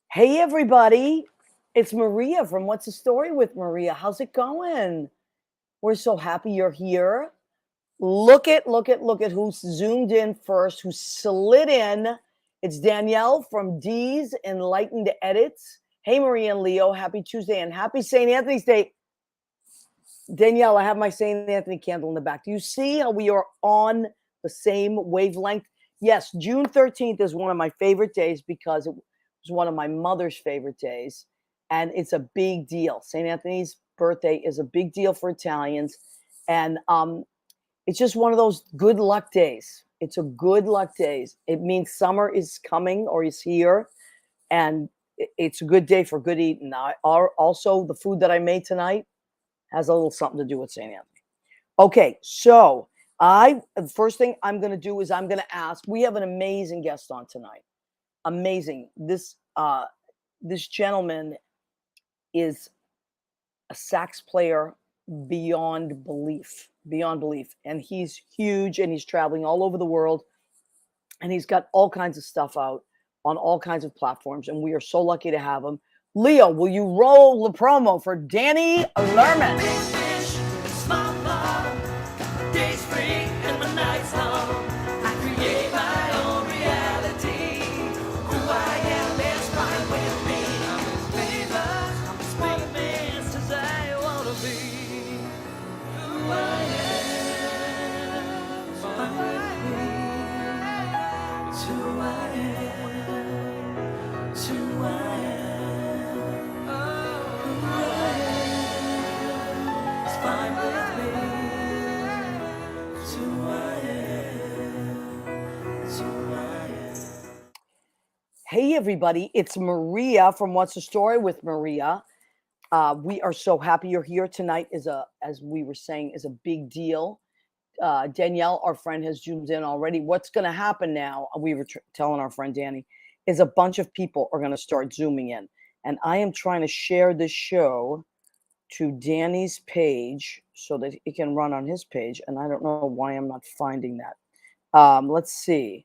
Hey, everybody. It's Maria from What's the Story with Maria. How's it going? We're so happy you're here. Look at who's zoomed in first, who slid in. It's Danielle from D's Enlightened Edits. Hey, Maria and Leo. Happy Tuesday and happy St. Anthony's Day. Danielle, I have my St. Anthony candle in the back. Do you see how we are on the same wavelength? Yes, June 13th is one of my favorite days because it was one of my mother's favorite days. And it's a big deal. St. Anthony's birthday is a big deal for Italians. And it's just one of those good luck days. It's a good luck days. It means summer is coming or is here. And it's a good day for good eating. Also, the food that I made tonight has a little something to do with St. Anthony. Okay, so the first thing I'm going to do is I'm going to ask. We have an amazing guest on tonight. Amazing. This gentleman is a sax player beyond belief, and he's huge, and he's traveling all over the world, and he's got all kinds of stuff out on all kinds of platforms, and we are so lucky to have him. Leo, will you roll the promo for Danny Lerman? Hey, everybody. It's Maria from What's the Story with Maria. We are so happy you're here tonight. As we were saying, is a big deal. Danielle, our friend, has zoomed in already. What's going to happen now, we were telling our friend Danny, is a bunch of people are going to start zooming in. And I am trying to share this show to Danny's page so that it can run on his page. And I don't know why I'm not finding that. Let's see.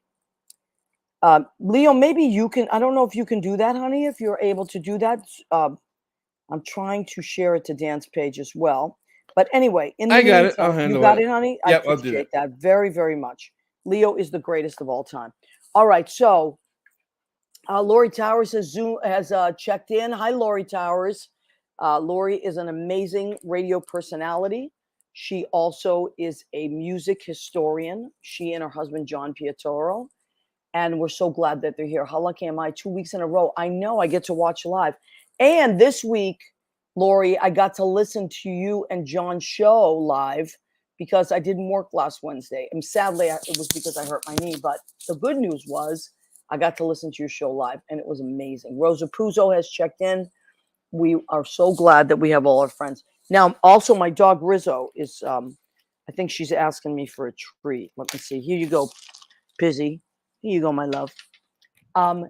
Leo, maybe you can. I don't know if you can do that, honey, if you're able to do that. I'm trying to share it to Dan's page as well. But anyway, in the I got it. meantime, I'll handle you got it. it, honey? I Yep, I'll do appreciate that very, very much. Leo is the greatest of all time. All right, so Lori Towers has checked in. Hi, Lori Towers. Lori is an amazing radio personality. She also is a music historian. She and her husband, John Pietro. And we're so glad that they're here. How lucky am I? 2 weeks in a row. I know I get to watch live. And this week, Lori, I got to listen to you and John's show live because I didn't work last Wednesday. And sadly, it was because I hurt my knee. But the good news was I got to listen to your show live, and it was amazing. Rosa Puzo has checked in. We are so glad that we have all our friends. Now, also, my dog Rizzo is, I think she's asking me for a treat. Let me see. Here you go, Pizzy. Here you go, my love. All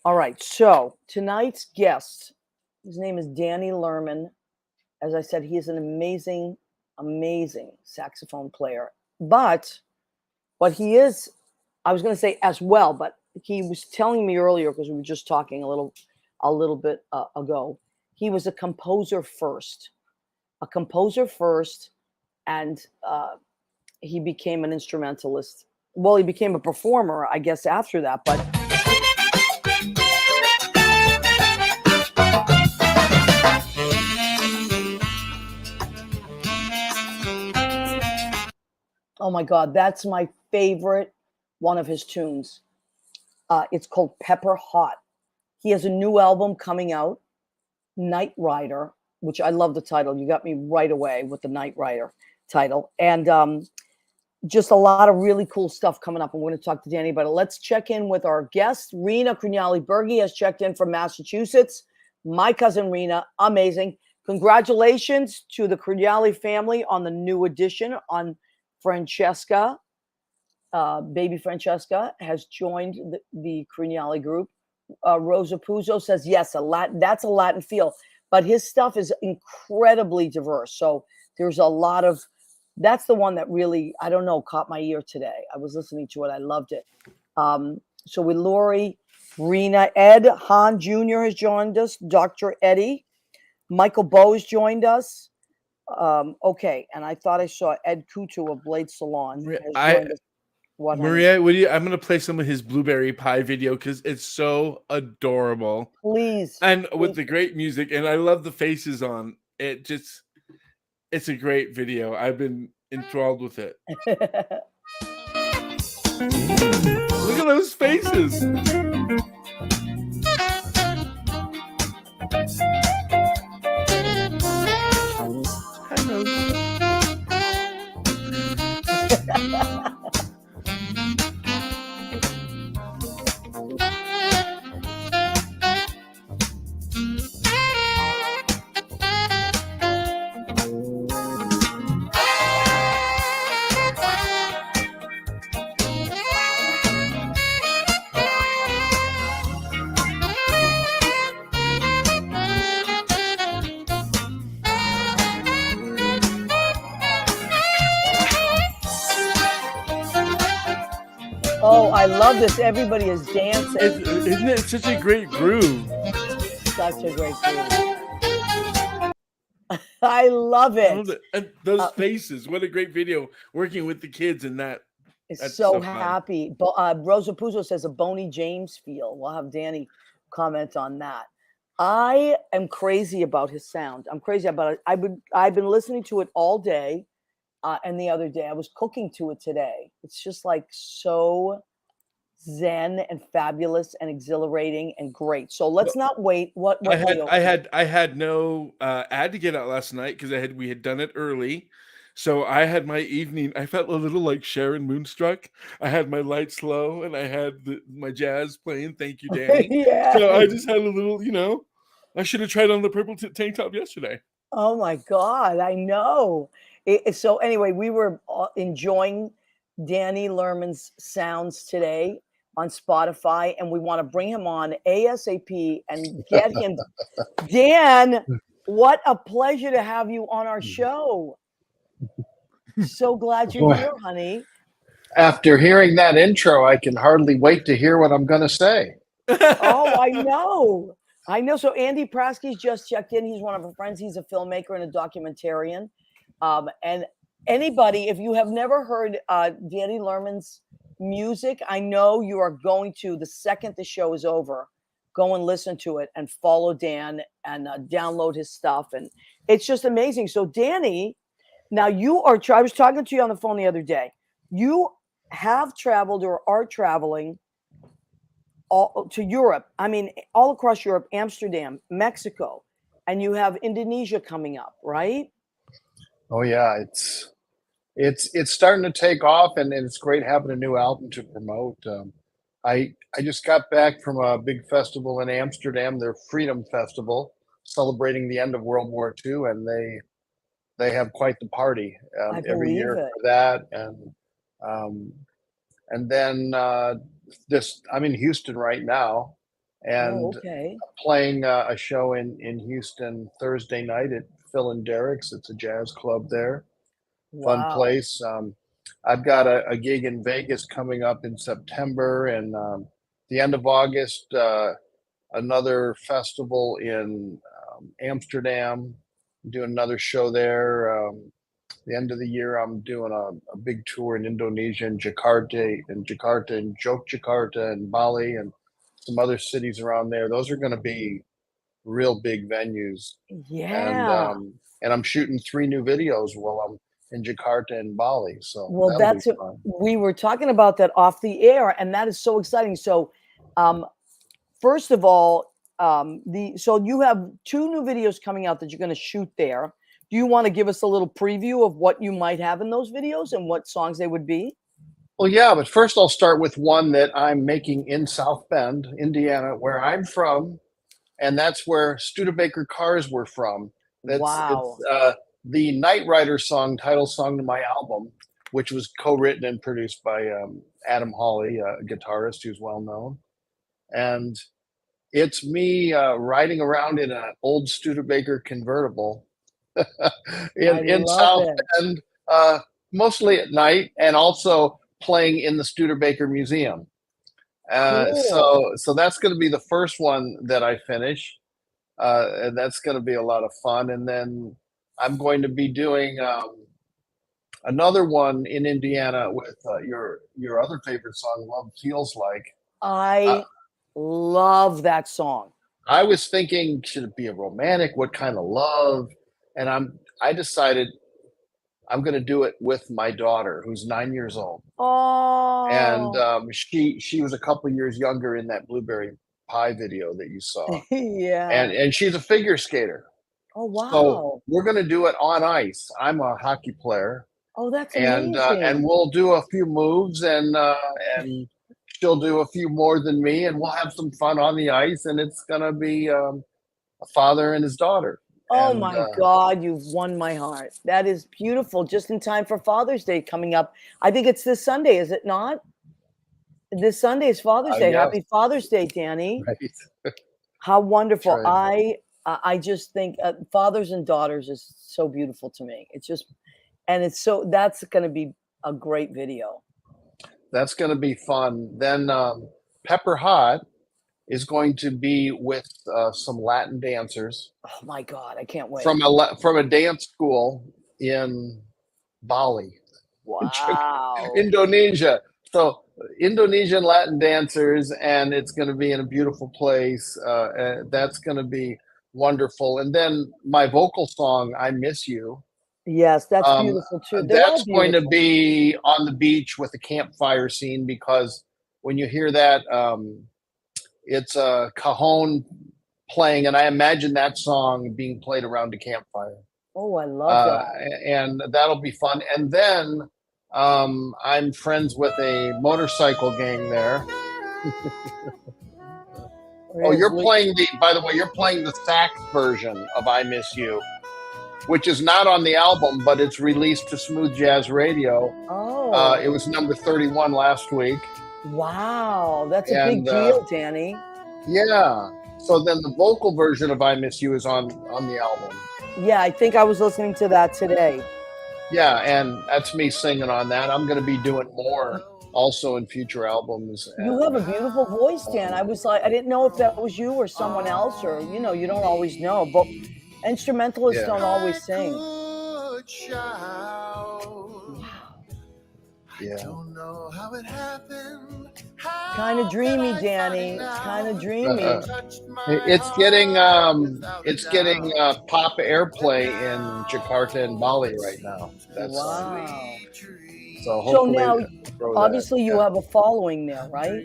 right. So tonight's guest, his name is Danny Lerman. As I said, he is an amazing, amazing saxophone player. But what he is, I was going to say as well, but he was telling me earlier because we were just talking a little bit ago. He was a composer first, and he became an instrumentalist. Well, he became a performer, I guess, after that. But oh my God, that's my favorite one of his tunes. It's called Pepper Hot. He has a new album coming out, Night Rider, which I love the title. You got me right away with the Night Rider title. And just a lot of really cool stuff coming up. I'm going to talk to Danny about it. Let's check in with our guest. Rena Crignali-Berghi has checked in from Massachusetts. My cousin Rena, amazing. Congratulations to the Crignali family on the new addition on Francesca. Baby Francesca has joined the Crignali group. Rosa Puzo says, yes, that's a Latin feel. But his stuff is incredibly diverse. So there's a lot of, that's the one that really, I don't know, caught my ear today. I was listening to it. I loved it. So with Lori, Rena, Ed Hahn Jr. has joined us. Dr. Eddie. Michael Bose joined us. Okay, and I thought I saw Ed Kutu of Blade Salon has joined us. What, honey? Maria, I'm gonna play some of his blueberry pie video because it's so adorable. Please. And with the great music, and I love the faces on it. It's a great video. I've been enthralled with it. Look at those faces. Oh, I love this. Everybody is dancing. Isn't it such a great groove? Such a great groove. I love it. And those faces. What a great video working with the kids in that. It's so happy. Rosa Puzo says a Boney James feel. We'll have Danny comment on that. I am crazy about his sound. I'm crazy about it. I've been listening to it all day. And the other day I was cooking to it today. It's just like so zen and fabulous and exhilarating and great. So let's not wait. I had no ad to get out last night because we had done it early. So I had my evening. I felt a little like Sharon Moonstruck. I had my lights low and I had my jazz playing. Thank you, Danny. Yeah. So I just had a little, I should have tried on the purple tank top yesterday. Oh my God, I know. So anyway, we were enjoying Danny Lerman's sounds today on Spotify, and we want to bring him on ASAP and get him. Dan, what a pleasure to have you on our show. So glad you're here, honey. After hearing that intro, I can hardly wait to hear what I'm going to say. Oh, I know. I know. So Andy Prasky's just checked in. He's one of our friends. He's a filmmaker and a documentarian. And anybody, if you have never heard Danny Lerman's music, I know you are going to, the second the show is over, go and listen to it and follow Dan and download his stuff. And it's just amazing. So Danny, now you are, I was talking to you on the phone the other day. You have traveled or are traveling all to Europe. I mean, all across Europe, Amsterdam, Mexico, and you have Indonesia coming up, right? Oh yeah, it's starting to take off, and it's great having a new album to promote. I just got back from a big festival in Amsterdam, their Freedom Festival, celebrating the end of World War II, and they have quite the party every year for that. And then I'm in Houston right now, and playing a show in Houston Thursday night at Phil and Derek's. It's a jazz club there. Fun place. I've got a gig in Vegas coming up in September, and the end of August, another festival in Amsterdam. I'm doing another show there. The end of the year, I'm doing a big tour in Indonesia, and Jakarta, and Yogyakarta, and Bali, and some other cities around there. Those are going to be real big venues. Yeah. And I'm shooting 3 new videos while I'm in Jakarta and Bali. So that's it. We were talking about that off the air, and that is so exciting. So, first of all, so you have 2 new videos coming out that you're going to shoot there. Do you want to give us a little preview of what you might have in those videos and what songs they would be? Well, yeah, but first I'll start with one that I'm making in South Bend, Indiana, where I'm from, and that's where Studebaker cars were from. It's the Night Rider song, title song to my album, which was co-written and produced by Adam Hawley, a guitarist who's well known. And it's me riding around in an old Studebaker convertible in South Bend, mostly at night, and also playing in the Studebaker Museum. Cool. So that's going to be the first one that I finish, and that's going to be a lot of fun. And then I'm going to be doing another one in Indiana with your other favorite song, "Love Feels Like." Uh, I love that song. I was thinking, should it be a romantic? What kind of love? And I decided I'm going to do it with my daughter, who's 9 years old, and Oh, she was a couple years younger in that Blueberry Pie video that you saw, yeah. and she's a figure skater. Oh, So wow. we're going to do it on ice. I'm a hockey player, Oh, that's and amazing. we'll do a few moves, and she'll do a few more than me, and we'll have some fun on the ice, and it's going to be a father and his daughter, Oh and my God, you've won my heart. That is beautiful. Just in time for Father's Day coming up. I think it's this Sunday, is it not? This Sunday is Father's Day. yes, Happy Father's Day, Danny. right. How That's wonderful. right. I just think fathers and daughters is so beautiful to me. It's just, and it's so, that's going to be a great video. That's going to be fun. Then Pepper Hot is going to be with some Latin dancers Oh my God, I can't wait. from a dance school in Bali, Wow. Indonesia. So Indonesian Latin dancers, and it's going to be in a beautiful place. That's going to be wonderful. And then my vocal song, "I Miss You." Yes, that's Um, beautiful too. They're all that's going to beautiful. be on the beach with a campfire scene, because when you hear that, it's a cajon playing, and I imagine that song being played around a campfire, Oh, I love uh, that. and that'll be fun. And then I'm friends with a motorcycle gang there. Oh, you're Really? playing by the way, you're playing the sax version of "I Miss You," which is not on the album, but it's released to Smooth Jazz Radio. It Oh, was number 31 last week. wow. That's a big And deal, Danny. yeah, so then the vocal version of "I Miss You" is on the album. Yeah, I think I was listening to that today. Yeah, and that's me singing on that. I'm going to be doing more also in future albums. You And have a beautiful voice, Dan. I was like, I didn't know if that was you or someone else, or you don't always know, but instrumentalists yeah, don't always sing. yeah. Kind of dreamy, Danny. It's kind of dreamy. It's getting pop airplay in Jakarta and Bali right now. That song. Wow. So So hopefully now, throw that. obviously, you Yeah. have a following there, right?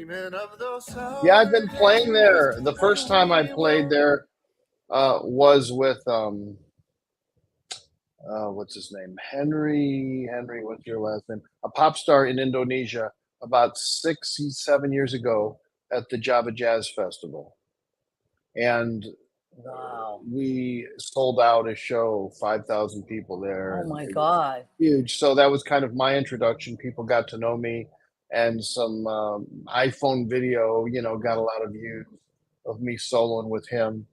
Yeah, I've been playing there. The first time I played there was with what's his name? Henry, what's your last name? A pop star in Indonesia about 6-7 years ago at the Java Jazz Festival. And Wow. we sold out a show, 5,000 people there. Oh my God. Huge. So that was kind of my introduction. People got to know me, and some iPhone video, got a lot of views of me soloing with him.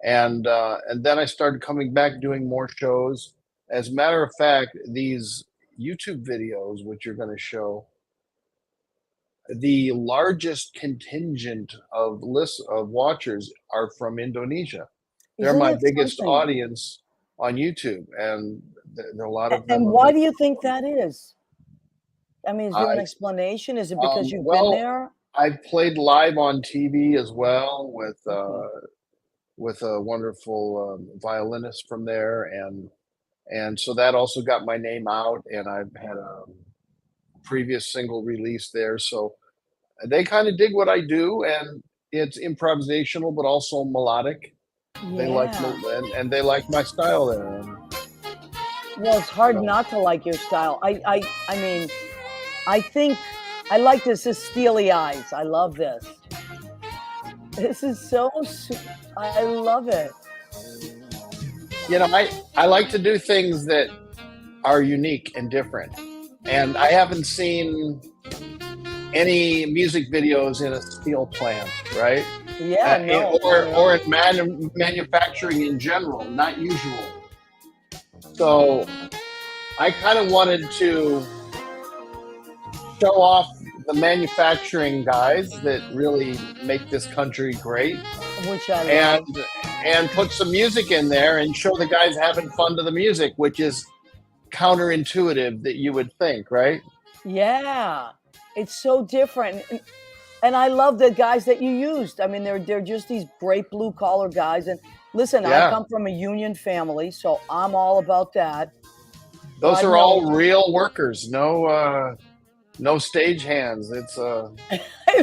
And then I started coming back doing more shows. As a matter of fact, these YouTube videos, which you're going to show, the largest contingent of watchers are from Indonesia. They're Isn't my it biggest something? audience on YouTube, and there are a lot of them. And why do you think that is? I mean, is there an I explanation? Is it because you've been well, there? I've played live on TV as well with a wonderful violinist from there, and so that also got my name out, and I've had a previous single release there, so they kind of dig what I do, and it's improvisational but also melodic. They like Yeah. and they like my style there. Well, it's hard So, not to like your style. I mean, I think I like this is steely eyes. I love this. This is so I love it. I like to do things that are unique and different, and I haven't seen any music videos in a steel plant, right? Yeah, no. Or in manufacturing in general, not usual. So I kind of wanted to show off the manufacturing guys that really make this country great, which I and love. put some music in there and show the guys having fun to the music, which is counterintuitive that you would think, right? Yeah, it's so different. And I love the guys that you used. I mean, they're just these great blue collar guys. And listen, I Yeah. come from a union family, so I'm all about that. Those God are knows. all real workers. No stage hands. It's I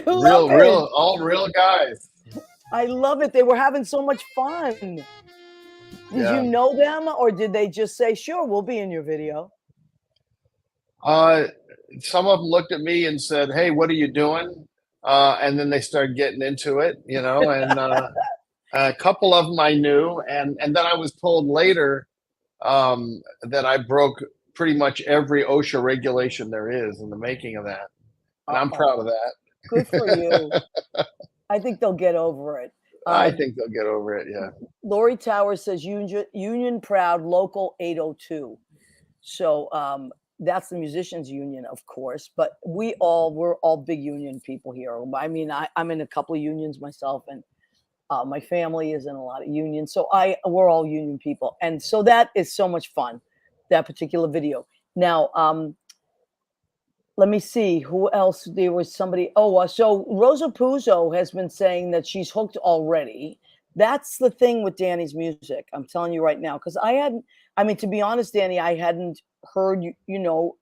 love it. all real guys. I love it. They were having so much fun. Did you Yeah. know them, or did they just say, "Sure, we'll be in your video"? Uh, some of them looked at me and said, "Hey, what are you doing?" And then they started getting into it, you know. And a couple of them I knew, and then I was told later that I broke pretty much every OSHA regulation there is in the making of that, and I'm Uh-oh. proud of that. Good for you. I think they'll get over it. I think they'll get over it. Yeah. Lori Towers says union proud local 802. So that's the musicians union, of course, but we're all big union people here. I mean, I'm in a couple of unions myself, and my family is in a lot of unions. So we're all union people. And so that is so much fun, that particular video. Now, let me see who else. There was somebody. Oh, so Rosa Puzo has been saying that she's hooked already. That's the thing with Danny's music. I'm telling you right now, because I mean, to be honest, Danny, I hadn't heard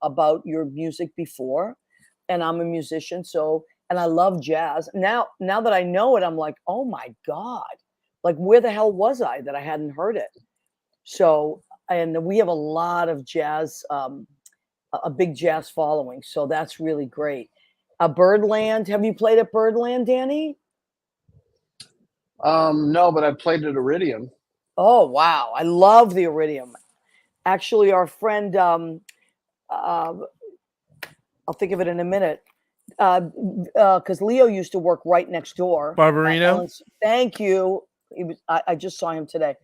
about your music before, and I'm a musician, and I love jazz. Now that I know it, I'm like, oh my God, like where the hell was I that I hadn't heard it? So, and we have a lot of jazz. A big jazz following. So that's really great. Birdland. Have you played at Birdland, Danny? No, but I played at Iridium. Oh, wow. I love the Iridium. Actually, our friend, I'll think of it in a minute, because Leo used to work right next door. Barbarino? Thank you. I just saw him today.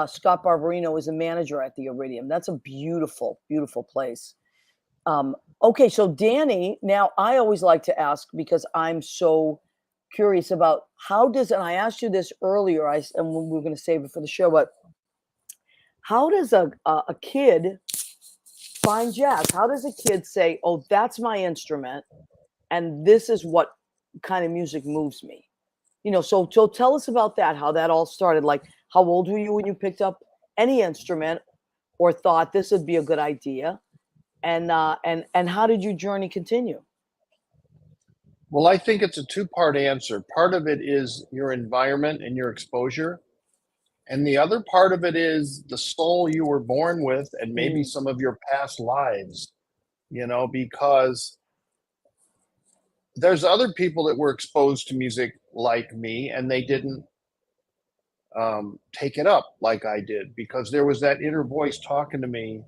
Scott Barbarino is a manager at the Iridium. That's a beautiful, beautiful place. Okay, so Danny, now I always like to ask, because I'm so curious about and I asked you this earlier, and we were going to save it for the show, but how does a kid find jazz? How does a kid say, oh, that's my instrument, and this is what kind of music moves me? So tell us about that, how that all started. Like, how old were you when you picked up any instrument or thought this would be a good idea? And how did your journey continue? Well, I think it's a two-part answer. Part of it is your environment and your exposure, and the other part of it is the soul you were born with, and maybe some of your past lives. Because there's other people that were exposed to music like me, and they didn't take it up like I did, because there was that inner voice talking to me.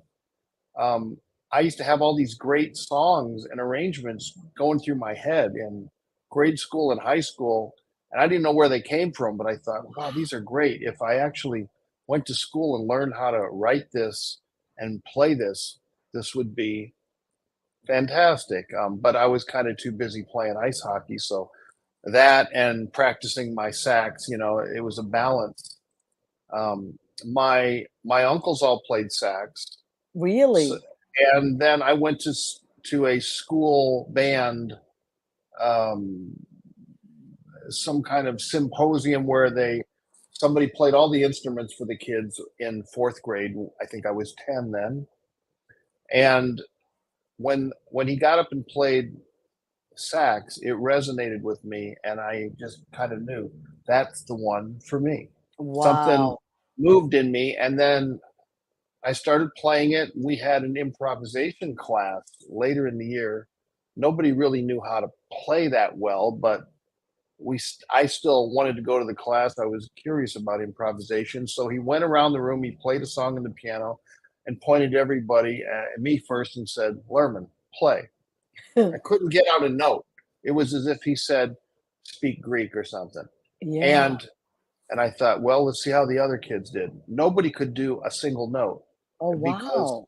I used to have all these great songs and arrangements going through my head in grade school and high school, and I didn't know where they came from, but I thought, wow, these are great. If I actually went to school and learned how to write this and play this, this would be fantastic. But I was kind of too busy playing ice hockey, so that and practicing my sax, it was a balance. My uncles all played sax. Really? And then I went to a school band, some kind of symposium where somebody played all the instruments for the kids in fourth grade. I think I was 10 then. And when he got up and played sax, it resonated with me, and I just kind of knew that's the one for me. Wow. Something moved in me, and then I started playing it. We had an improvisation class later in the year. Nobody really knew how to play that well, but I still wanted to go to the class. I was curious about improvisation. So he went around the room, he played a song on the piano and pointed to everybody, me first, and said, Lerman, play. I couldn't get out a note. It was as if he said, speak Greek or something. Yeah. And I thought, well, let's see how the other kids did. Nobody could do a single note. Oh, wow.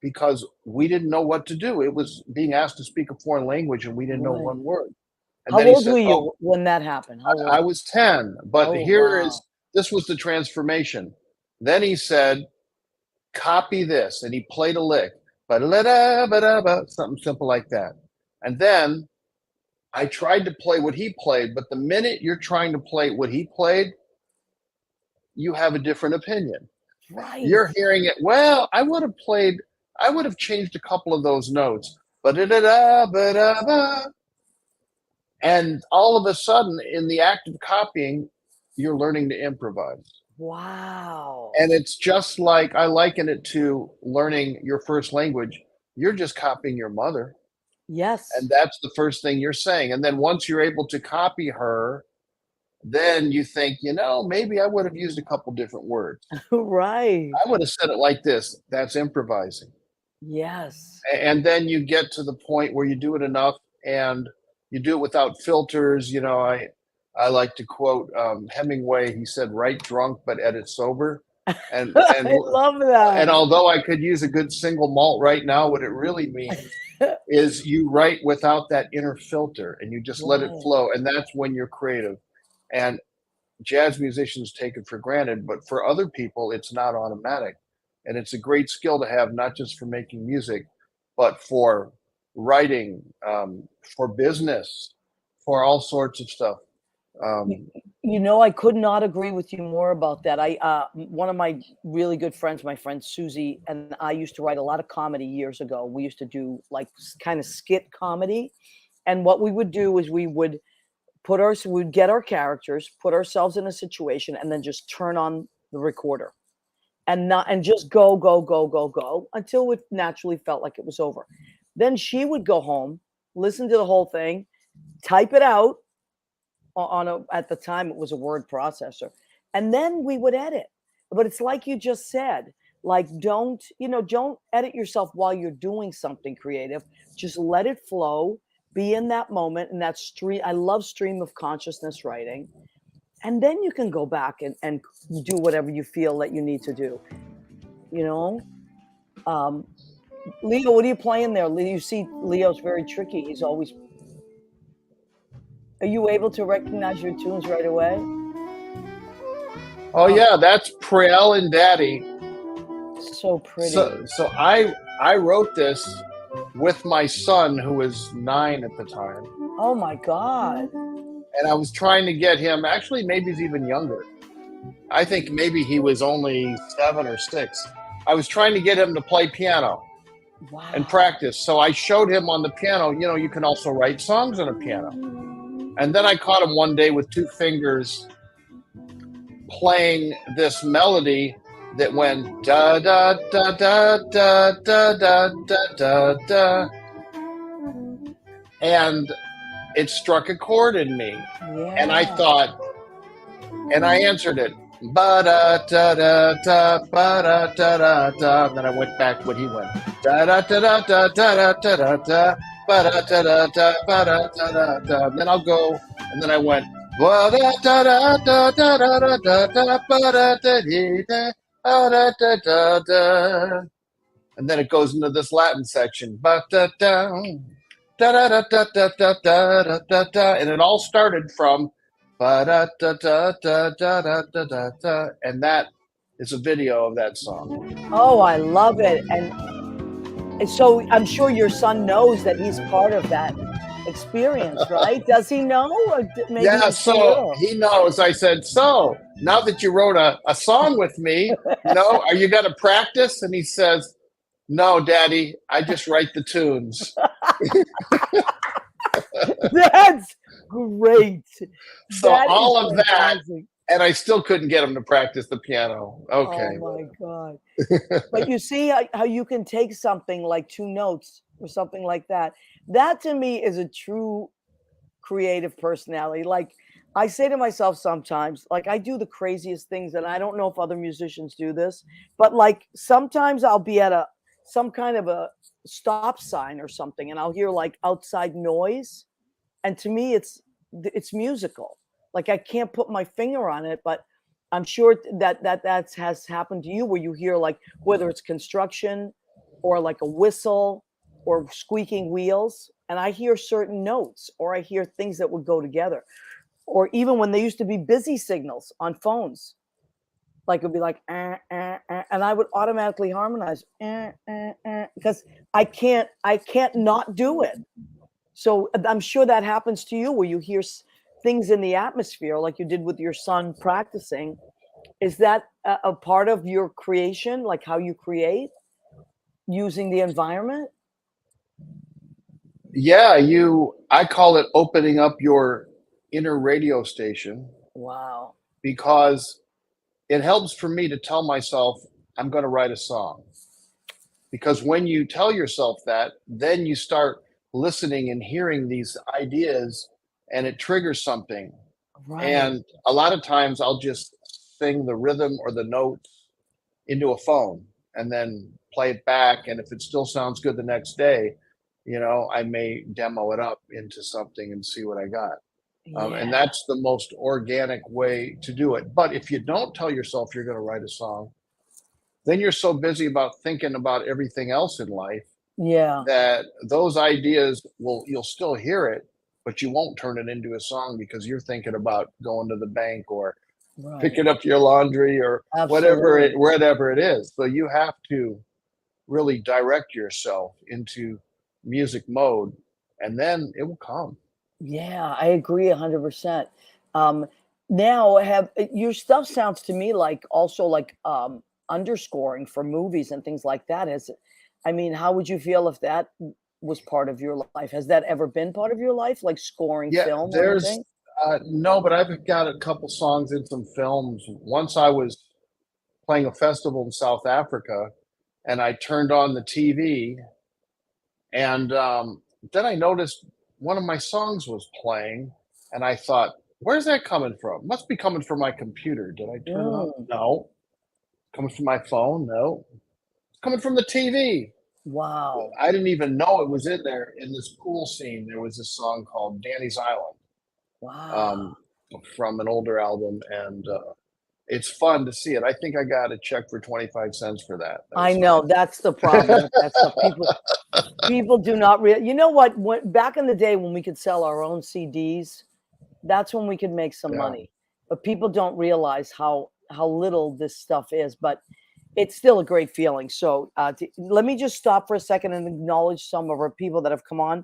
because we didn't know what to do. It was being asked to speak a foreign language and we didn't know Right. one word. And How then he old said, were "Oh, you when that happened? How I old? was 10." But Oh, wow. this was the transformation. Then he said, "Copy this." And he played a lick, something simple like that. And then I tried to play what he played, but the minute you're trying to play what he played, you have a different opinion. Right. You're hearing it, well, I would have changed a couple of those notes. And all of a sudden, in the act of copying, you're learning to improvise. Wow. And it's just like, I liken it to learning your first language. You're just copying your mother. Yes. And that's the first thing you're saying. And then once you're able to copy her, then you think, maybe I would have used a couple different words. Right. I would have said it like this. That's improvising. Yes. And then you get to the point where you do it enough and you do it without filters. I like to quote Hemingway. He said, "Write drunk, but edit sober." And I love that. and although I could use a good single malt right now, what it really means is you write without that inner filter and you just let it flow. And that's when you're creative. And jazz musicians take it for granted, but for other people, it's not automatic. And it's a great skill to have, not just for making music, but for writing, for business, for all sorts of stuff. I could not agree with you more about that. One of my really good friends, my friend Susie, and I used to write a lot of comedy years ago. We used to do like kind of skit comedy. And what we would do is we'd get our characters, put ourselves in a situation, and then just turn on the recorder and just go until it naturally felt like it was over. Then she would go home, listen to the whole thing, type it out at the time it was a word processor, and then we would edit. But it's like you just said, like don't edit yourself while you're doing something creative. Just let it flow, be in that moment, and that stream. I love stream of consciousness writing. And then you can go back and do whatever you feel that you need to do. Leo, what are you playing there? You see Leo's very tricky. He's always. Are you able to recognize your tunes right away? Oh yeah, that's Priel and Daddy. So pretty. So I wrote this with my son, who was 9 at the time. Oh my God. And I was trying to get him, actually maybe he's even younger. I think maybe he was only 7 or 6. I was trying to get him to play piano. Wow. And practice. So I showed him on the piano, you can also write songs on a piano. And then I caught him one day with 2 fingers playing this melody that went da da da da da da da da da, and it struck a chord in me. Yeah. And I thought, and I answered it, ba da da da da ba da da da da. And then I went back what he went, da da da da da da da da da ba da da da da ba da da da da. And then I'll go, and then I went ba da da da da da da da da ba da da da da da da da. And then it goes into this Latin section, ba da da da da da da da da da da da, and it all started from ba da da da da da da da da da, and that is a video of that song. Oh, I love it. And so I'm sure your son knows that he's part of that experience, right? Does he know? Or maybe yeah, so he knows. I said, so now that you wrote a song with me, are you going to practice? And he says, no, Daddy, I just write the tunes. That's great. So all of that, and I still couldn't get him to practice the piano. Okay. Oh my God. But you see how you can take something like 2 notes or something like that. That to me is a true creative personality. Like I say to myself sometimes, like I do the craziest things, and I don't know if other musicians do this, but like sometimes I'll be at some kind of a stop sign or something, and I'll hear like outside noise, and to me it's musical. Like I can't put my finger on it, but I'm sure that has happened to you, where you hear like whether it's construction or like a whistle or squeaking wheels, and I hear certain notes, or I hear things that would go together. Or even when there used to be busy signals on phones, like it'd be like, and I would automatically harmonize because I can't not do it. So I'm sure that happens to you where you hear things in the atmosphere, like you did with your son practicing. Is that a part of your creation, like how you create using the environment? Yeah, I call it opening up your inner radio station, Wow. because it helps for me to tell myself I'm going to write a song. Because when you tell yourself that, then you start listening and hearing these ideas, and it triggers something. Right. And a lot of times I'll just sing the rhythm or the notes into a phone and then play it back. And if it still sounds good the next day, I may demo it up into something and see what I got. And that's the most organic way to do it. But if you don't tell yourself you're going to write a song, then you're so busy about thinking about everything else in life that those ideas you'll still hear it, but you won't turn it into a song because you're thinking about going to the bank or picking up your laundry or whatever it is. So you have to really direct yourself into music mode, and then it will come. Yeah, I agree 100%. Now your stuff sounds to me like also like underscoring for movies and things like that. I mean, how would you feel if that was part of your life? Has that ever been part of your life, like scoring film or anything? No, but I've got a couple songs in some films. Once I was playing a festival in South Africa, and I turned on the TV, and then I noticed one of my songs was playing, and I thought, "Where's that coming from? Must be coming from my computer. Did I turn it on? No. Coming from my phone? No. It's coming from the TV." Wow. I didn't even know it was in there. In this pool scene, there was a song called Danny's Island. Wow. From an older album, and it's fun to see it. I think I got a check for 25 cents for that. I know, that's the problem with that stuff. People do not you know what? Back in the day when we could sell our own CDs, that's when we could make some money. But people don't realize how little this stuff is, but it's still a great feeling. So let me just stop for a second and acknowledge some of our people that have come on.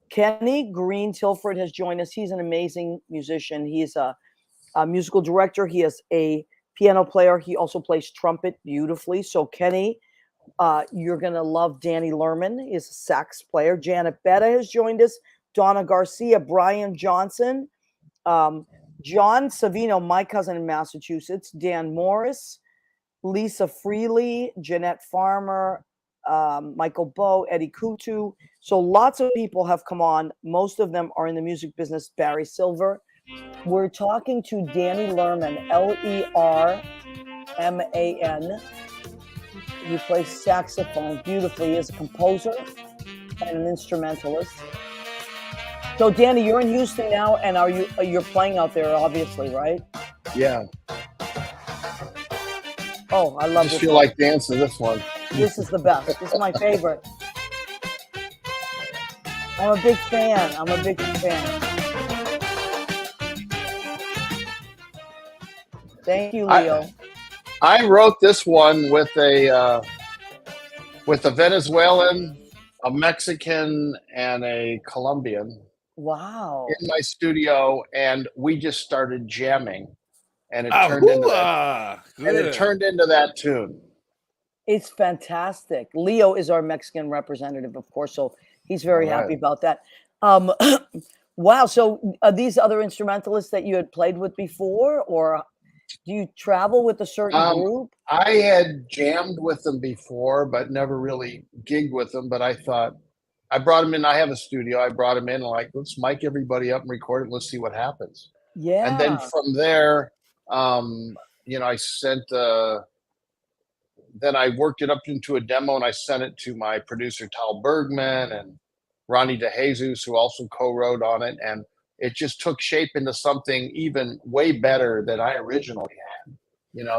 Kenny Green Tilford has joined us. He's an amazing musician. He's a musical director. He is a piano player. He also plays trumpet beautifully. So Kenny, you're going to love Danny Lerman. He's a sax player. Janet Betta has joined us. Donna Garcia, Brian Johnson, John Savino, my cousin in Massachusetts, Dan Morris, Lisa Freely, Jeanette Farmer, Michael Bowe, Eddie Kutu. So lots of people have come on. Most of them are in the music business. Barry Silver. We're talking to Danny Lerman, Lerman. He plays saxophone beautifully. He is a composer and an instrumentalist. So Danny, you're in Houston now, and you're playing out there, obviously, right? Yeah. Oh, I love this. I just feel like dancing this one. This is the best. This is my favorite. I'm a big fan. Thank you, Leo. I wrote this one with a Venezuelan, a Mexican, and a Colombian. Wow. In my studio, and we just started jamming, and it turned into that. And it turned into that tune. It's fantastic. Leo is our Mexican representative, of course, so he's very happy about that. Wow. So are these other instrumentalists that you had played with before, or do you travel with a certain group? I had jammed with them before, but never really gigged with them. But I thought, I brought them in. I have a studio. I brought them in, and let's mic everybody up and record it. Let's see what happens. Yeah. And then from there, I sent. Then I worked it up into a demo, and I sent it to my producer Tal Bergman and Ronnie DeJesus, who also co-wrote on it, and it just took shape into something even way better than I originally had.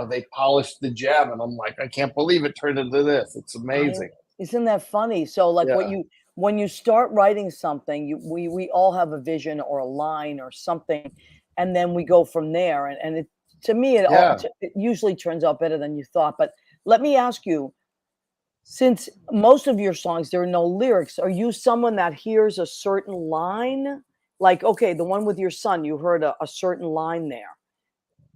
They polished the gem, and I'm like, I can't believe it turned into this. It's amazing. Isn't that funny? So like Yeah. when you start writing something, we all have a vision or a line or something, and then we go from there. And it to me Yeah. it usually turns out better than you thought. But let me ask you, since most of your songs there are no lyrics, are you someone that hears a certain line? Like, okay, the one with your son, you heard a certain line there,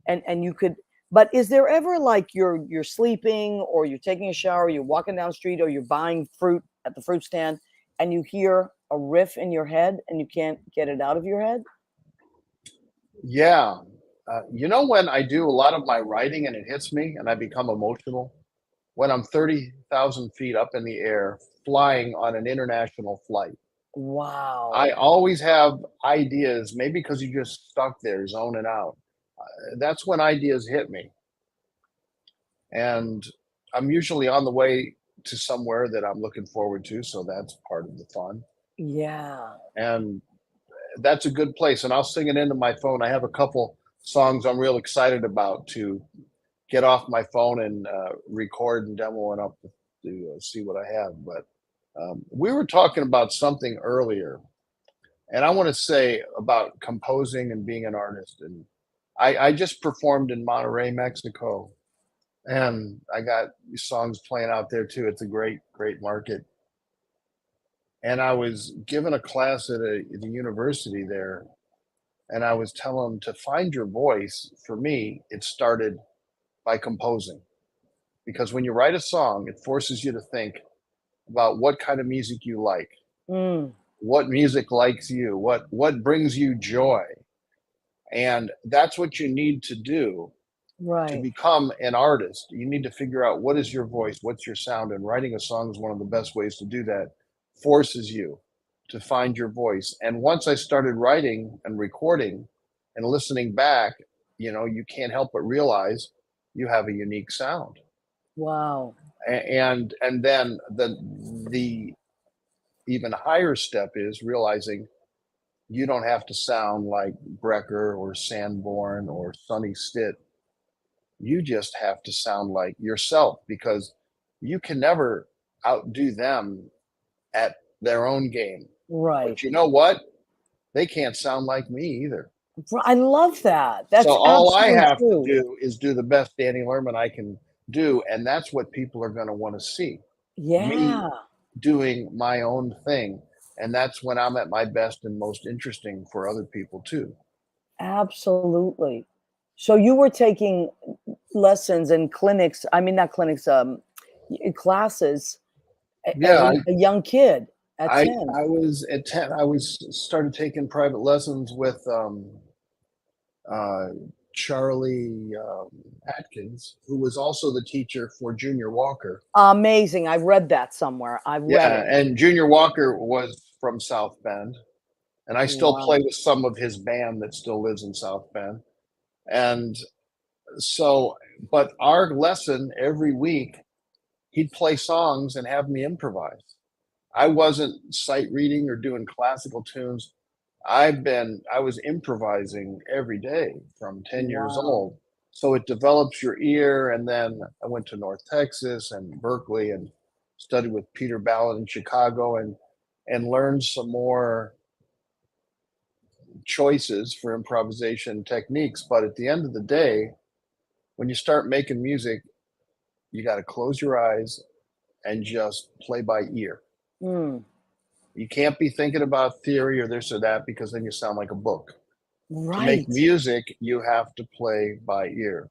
and you could. But is there ever like you're sleeping or you're taking a shower, you're walking down the street, or you're buying fruit at the fruit stand, and you hear a riff in your head and you can't get it out of your head? Yeah. You know when I do a lot of my writing and it hits me and I become emotional? When I'm 30,000 feet up in the air flying on an international flight. I Wow. always have ideas, maybe because you just stuck there zoning out. That's when ideas hit me. And I'm usually on the way to somewhere that I'm looking forward to. So that's part of the fun. Yeah. And that's a good place. And I'll sing it into my phone. I have a couple songs I'm real excited about to get off my phone and record and demo it up to see what I have. But we were talking about something earlier, and I want to say about composing and being an artist. And I just performed in Monterrey, Mexico, and I got songs playing out there too. It's a great, great market. And I was given a class at a university there, and I was telling them to find your voice. For me, it started by composing because when you write a song, it forces you to think about what kind of music you like, Mm, what music likes you, what brings you joy, and that's what you need to do to right. become an artist. You need to figure out what is your voice, what's your sound, and writing a song is one of the best ways to do that. Forces you to find your voice. And once I started writing and recording and listening back, you can't help but realize you have a unique sound. Wow. And then the even higher step is realizing you don't have to sound like Brecker or Sanborn or Sonny Stitt. You just have to sound like yourself because you can never outdo them at their own game. Right. But you know what? They can't sound like me either. I love that. So That's all I absolutely have to true. do is do the best Danny Lerman I can do. And that's what people are going to want to see me Yeah. doing my own thing. And that's when I'm at my best and most interesting for other people too. Absolutely. So you were taking lessons and clinics, I mean, not clinics, classes as Yeah, a young kid at I 10. I was at 10. I was started taking private lessons with uh, Charlie Atkins, who was also the teacher for Junior Walker. Amazing. I read that somewhere. I read Yeah, it. and Junior Walker was from South Bend, and I still play Wow. with some of his band that still lives in South Bend. And so, but our lesson every week, he'd play songs and have me improvise. I wasn't sight reading or doing classical tunes. I was improvising every day from 10 years Wow. old. So it develops your ear. And then I went to North Texas and Berkeley and studied with Peter Ballard in Chicago and learned some more choices for improvisation techniques. But at the end of the day, when you start making music, you got to close your eyes and just play by ear. Mm, You can't be thinking about theory or this or that because then you sound like a book. To make right. music, you have to play by ear.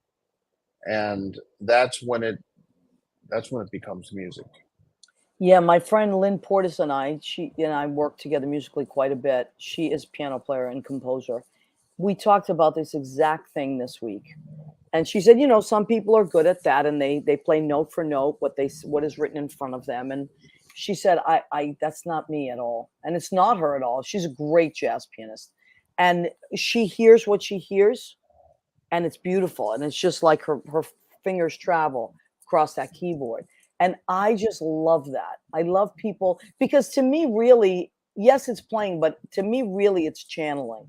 And that's when it becomes music. Yeah, my friend Lynn Portis and she and I work together musically quite a bit. She is a piano player and composer. We talked about this exact thing this week. And she said, some people are good at that and they play note for note what is written in front of them. And she said, I that's not me at all. And it's not her at all. She's a great jazz pianist. And she hears what she hears and it's beautiful. And it's just like her fingers travel across that keyboard. And I just love that. I love people because to me, really, yes, it's playing, but to me, really, it's channeling.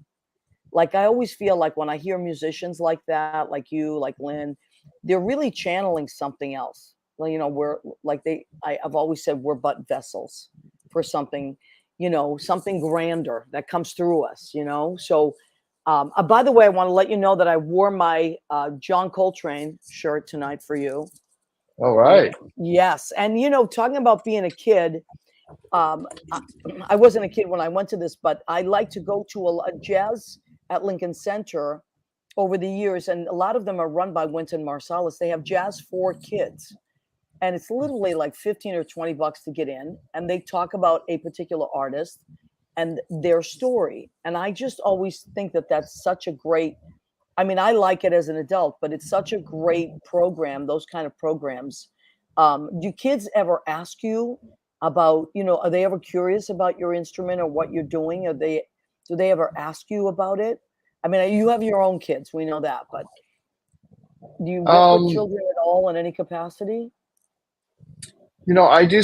Like I always feel like when I hear musicians like that, like you, like Lynn, they're really channeling something else. Well, we're like I've always said we're but vessels for something, something grander that comes through us, So, by the way, I want to let you know that I wore my John Coltrane shirt tonight for you. All right. Yes. And, talking about being a kid, um, I wasn't a kid when I went to this, but I like to go to a jazz at Lincoln Center over the years. And a lot of them are run by Wynton Marsalis. They have jazz for kids. And it's literally like 15 or 20 bucks to get in. And they talk about a particular artist and their story. And I just always think that that's such a great, I mean, I like it as an adult, but it's such a great program, those kind of programs. Do kids ever ask you about, are they ever curious about your instrument or what you're doing? Do they ever ask you about it? I mean, you have your own kids, we know that, but do you work with children at all in any capacity? I do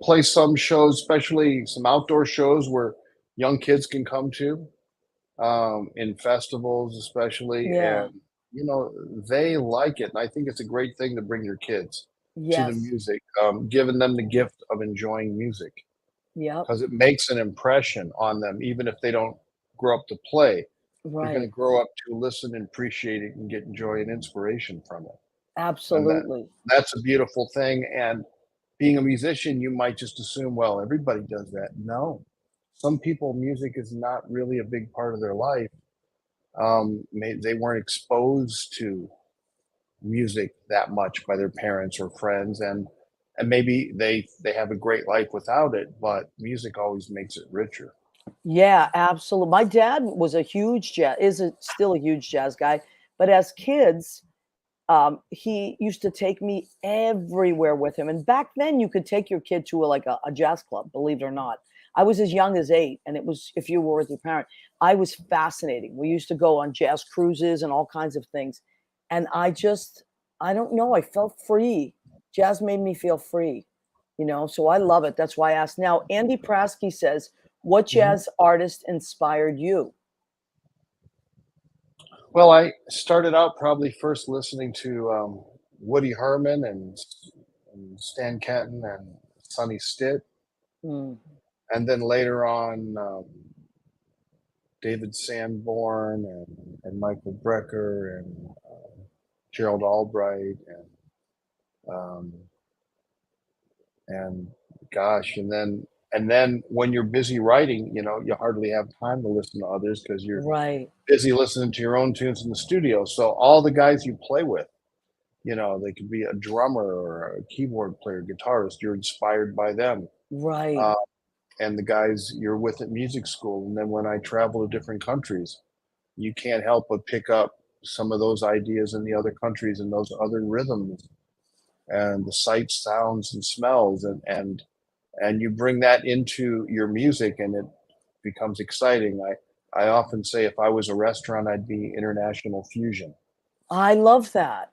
play some shows, especially some outdoor shows where young kids can come to, in festivals especially, Yeah. and they like it, and I think it's a great thing to bring your kids to the Yes. music, giving them the gift of enjoying music Yep. because it makes an impression on them, even if they don't grow up to play. They're going to Right. grow up to listen and appreciate it and get joy and inspiration from it, and Absolutely. that's a beautiful thing. And being a musician, you might just assume, well, everybody does that. No, some people, music is not really a big part of their life. They weren't exposed to music that much by their parents or friends, and maybe they have a great life without it, but music always makes it richer. Yeah, absolutely. My dad was a huge still a huge jazz guy, but as kids, he used to take me everywhere with him. And back then, you could take your kid to a jazz club, believe it or not. I was as young as 8, and it was if you were with your parent. I was fascinating. We used to go on jazz cruises and all kinds of things. And I don't know, I felt free. Jazz made me feel free, so I love it. That's why I asked. Now, Andy Prasky says, what Mhm. jazz artist inspired you? Well, I started out probably first listening to Woody Herman and Stan Kenton and Sonny Stitt, Hmm. and then later on David Sanborn and Michael Brecker and Gerald Albright um, and gosh, and then when you're busy writing, you hardly have time to listen to others because you're Right, busy listening to your own tunes in the studio. So all the guys you play with, they could be a drummer or a keyboard player, guitarist. You're inspired by them, right. uh, and the guys you're with at music school. And then when I travel to different countries, you can't help but pick up some of those ideas in the other countries and those other rhythms and the sights, sounds, and smells, and you bring that into your music, and it becomes exciting. I often say if I was a restaurant, I'd be international fusion. I love that.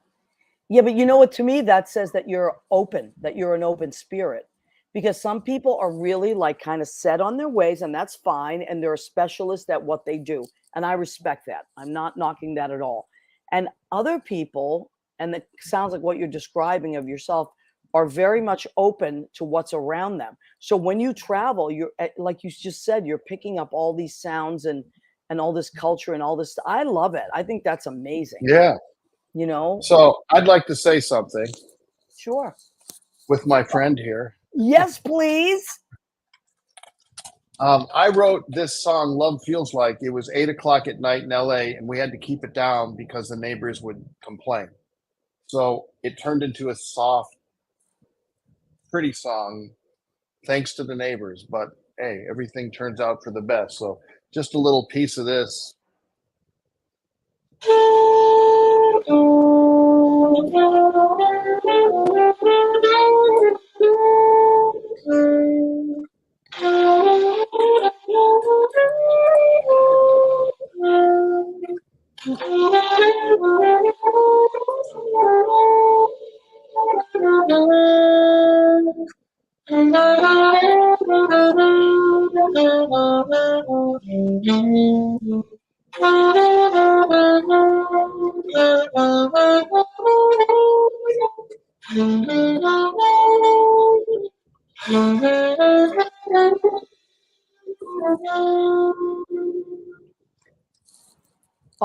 Yeah, but you know what? To me, that says that you're open, that you're an open spirit. Because some people are really like kind of set on their ways, and that's fine. And they're a specialist at what they do. And I respect that. I'm not knocking that at all. And other people, and it sounds like what you're describing of yourself, are very much open to what's around them. So when you travel, like you just said, you're picking up all these sounds and all this culture and all this. I love it. I think that's amazing. Yeah. You know, So I'd like to say something sure. with my friend here. Yes, please. I wrote this song, Love Feels Like. It was 8 o'clock at night in LA, and we had to keep it down because the neighbors would complain. So it turned into a soft, pretty song, thanks to the neighbors. But hey, everything turns out for the best. So just a little piece of this.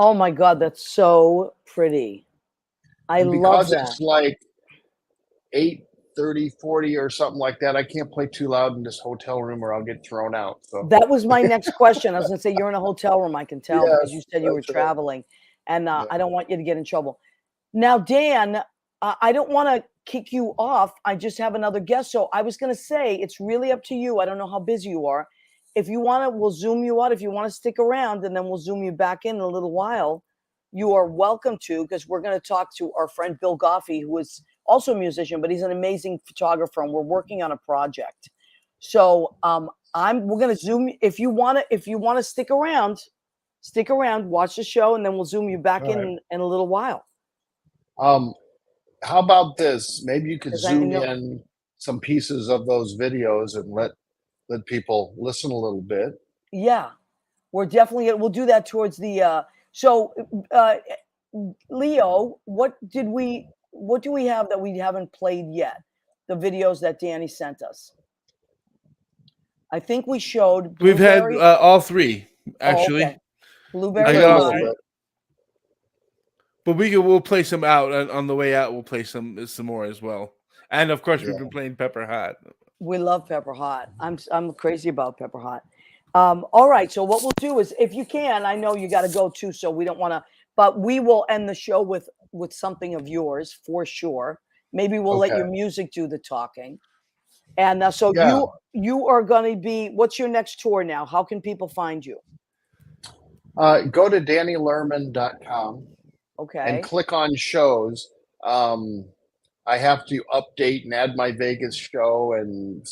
Oh my God, that's so pretty. I And love because that. it's like 8:30, 40 or something like that, I can't play too loud in this hotel room or I'll get thrown out. So That was my next question. I was gonna say, you're in a hotel room, I can tell, because you yes, said you were that's right. traveling, and Yeah. I don't want you to get in trouble. Now, Dan, I don't want to kick you off. I just have another guest. So I was going to say, it's really up to you. I don't know how busy you are. If you want to, we'll Zoom you out. If you want to stick around, and then we'll Zoom you back in a little while, you are welcome to, because we're going to talk to our friend Bill Goffi, who is also a musician, but he's an amazing photographer, and we're working on a project. So we're going to Zoom. If you want to stick around, watch the show, and then we'll Zoom you back All right. in a little while. How about this? Maybe you could 'Cause I zoom know- in some pieces of those videos and let people listen a little bit. Yeah, we're definitely we'll do that towards the so uh Leo, what do we have that we haven't played yet? The videos that Danny sent us. I think we showed We've had Blueberry. all three Oh, actually. okay. We Blueberry did got a all little pie. three. bit. But we'll play some out on the way out. We'll play some more as well. And of course, we've Yeah. been playing Pepper Hot. We love Pepper Hot. I'm crazy about Pepper Hot. All right, so what we'll do is, if you can, I know you got to go too, so we don't want to, but we will end the show with something of yours for sure. Maybe we'll let Okay. your music do the talking. And so Yeah. you are going to be. What's your next tour now? How can people find you? Go to DannyLerman.com Okay. and click on shows. I have to update and add my Vegas show and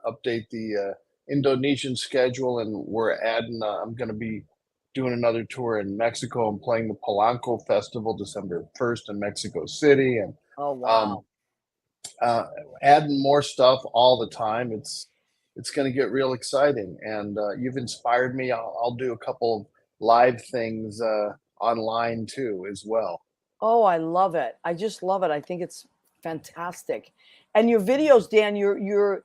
update the Indonesian schedule, and we're adding. I'm going to be doing another tour in Mexico. I'm playing the Polanco Festival December 1st in Mexico City, and Oh wow. adding more stuff all the time. It's going to get real exciting, and you've inspired me. I'll do a couple of live things online too as well. Oh, I love it. I just love it. I think it's fantastic. And your videos, Dan, your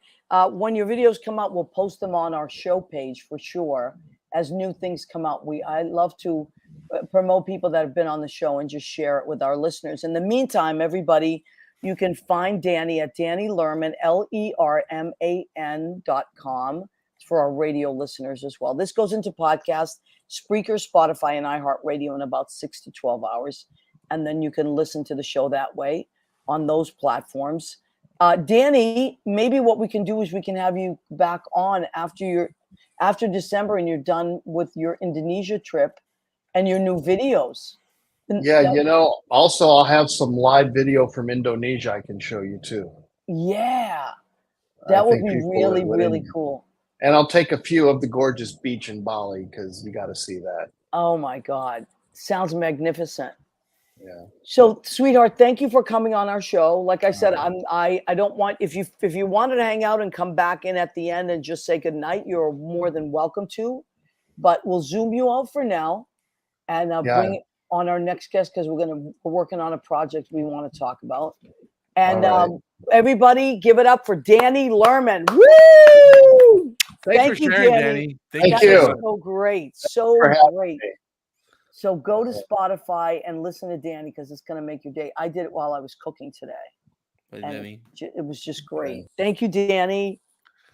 when your videos come out, we'll post them on our show page for sure. As new things come out, I love to promote people that have been on the show and just share it with our listeners. In the meantime, everybody, you can find Danny at Danny Lerman, LERMAN.com. It's for our radio listeners as well. This goes into podcast, Spreaker, Spotify, and iHeartRadio in about 6 to 12 hours. And then you can listen to the show that way on those platforms. Danny, maybe what we can do is we can have you back on after December, and you're done with your Indonesia trip and your new videos. Yeah, also I'll have some live video from Indonesia I can show you too. Yeah, I that would think be people really, would really cool. And I'll take a few of the gorgeous beach in Bali because you got to see that. Oh my God, sounds magnificent. Yeah. So, sweetheart, thank you for coming on our show. Like I said, right. I don't want, if you wanted to hang out and come back in at the end and just say goodnight, you're more than welcome to. But we'll Zoom you out for now, and bring it on our next guest, because we're working on a project we want to talk about. And right. Everybody, give it up for Danny Lerman. Woo! Thanks for sharing, Danny. Thank you. So great. So great. So go to Spotify and listen to Danny, because it's going to make your day. I did it while I was cooking today. Hey, Danny. It was just great. Thank you, Danny.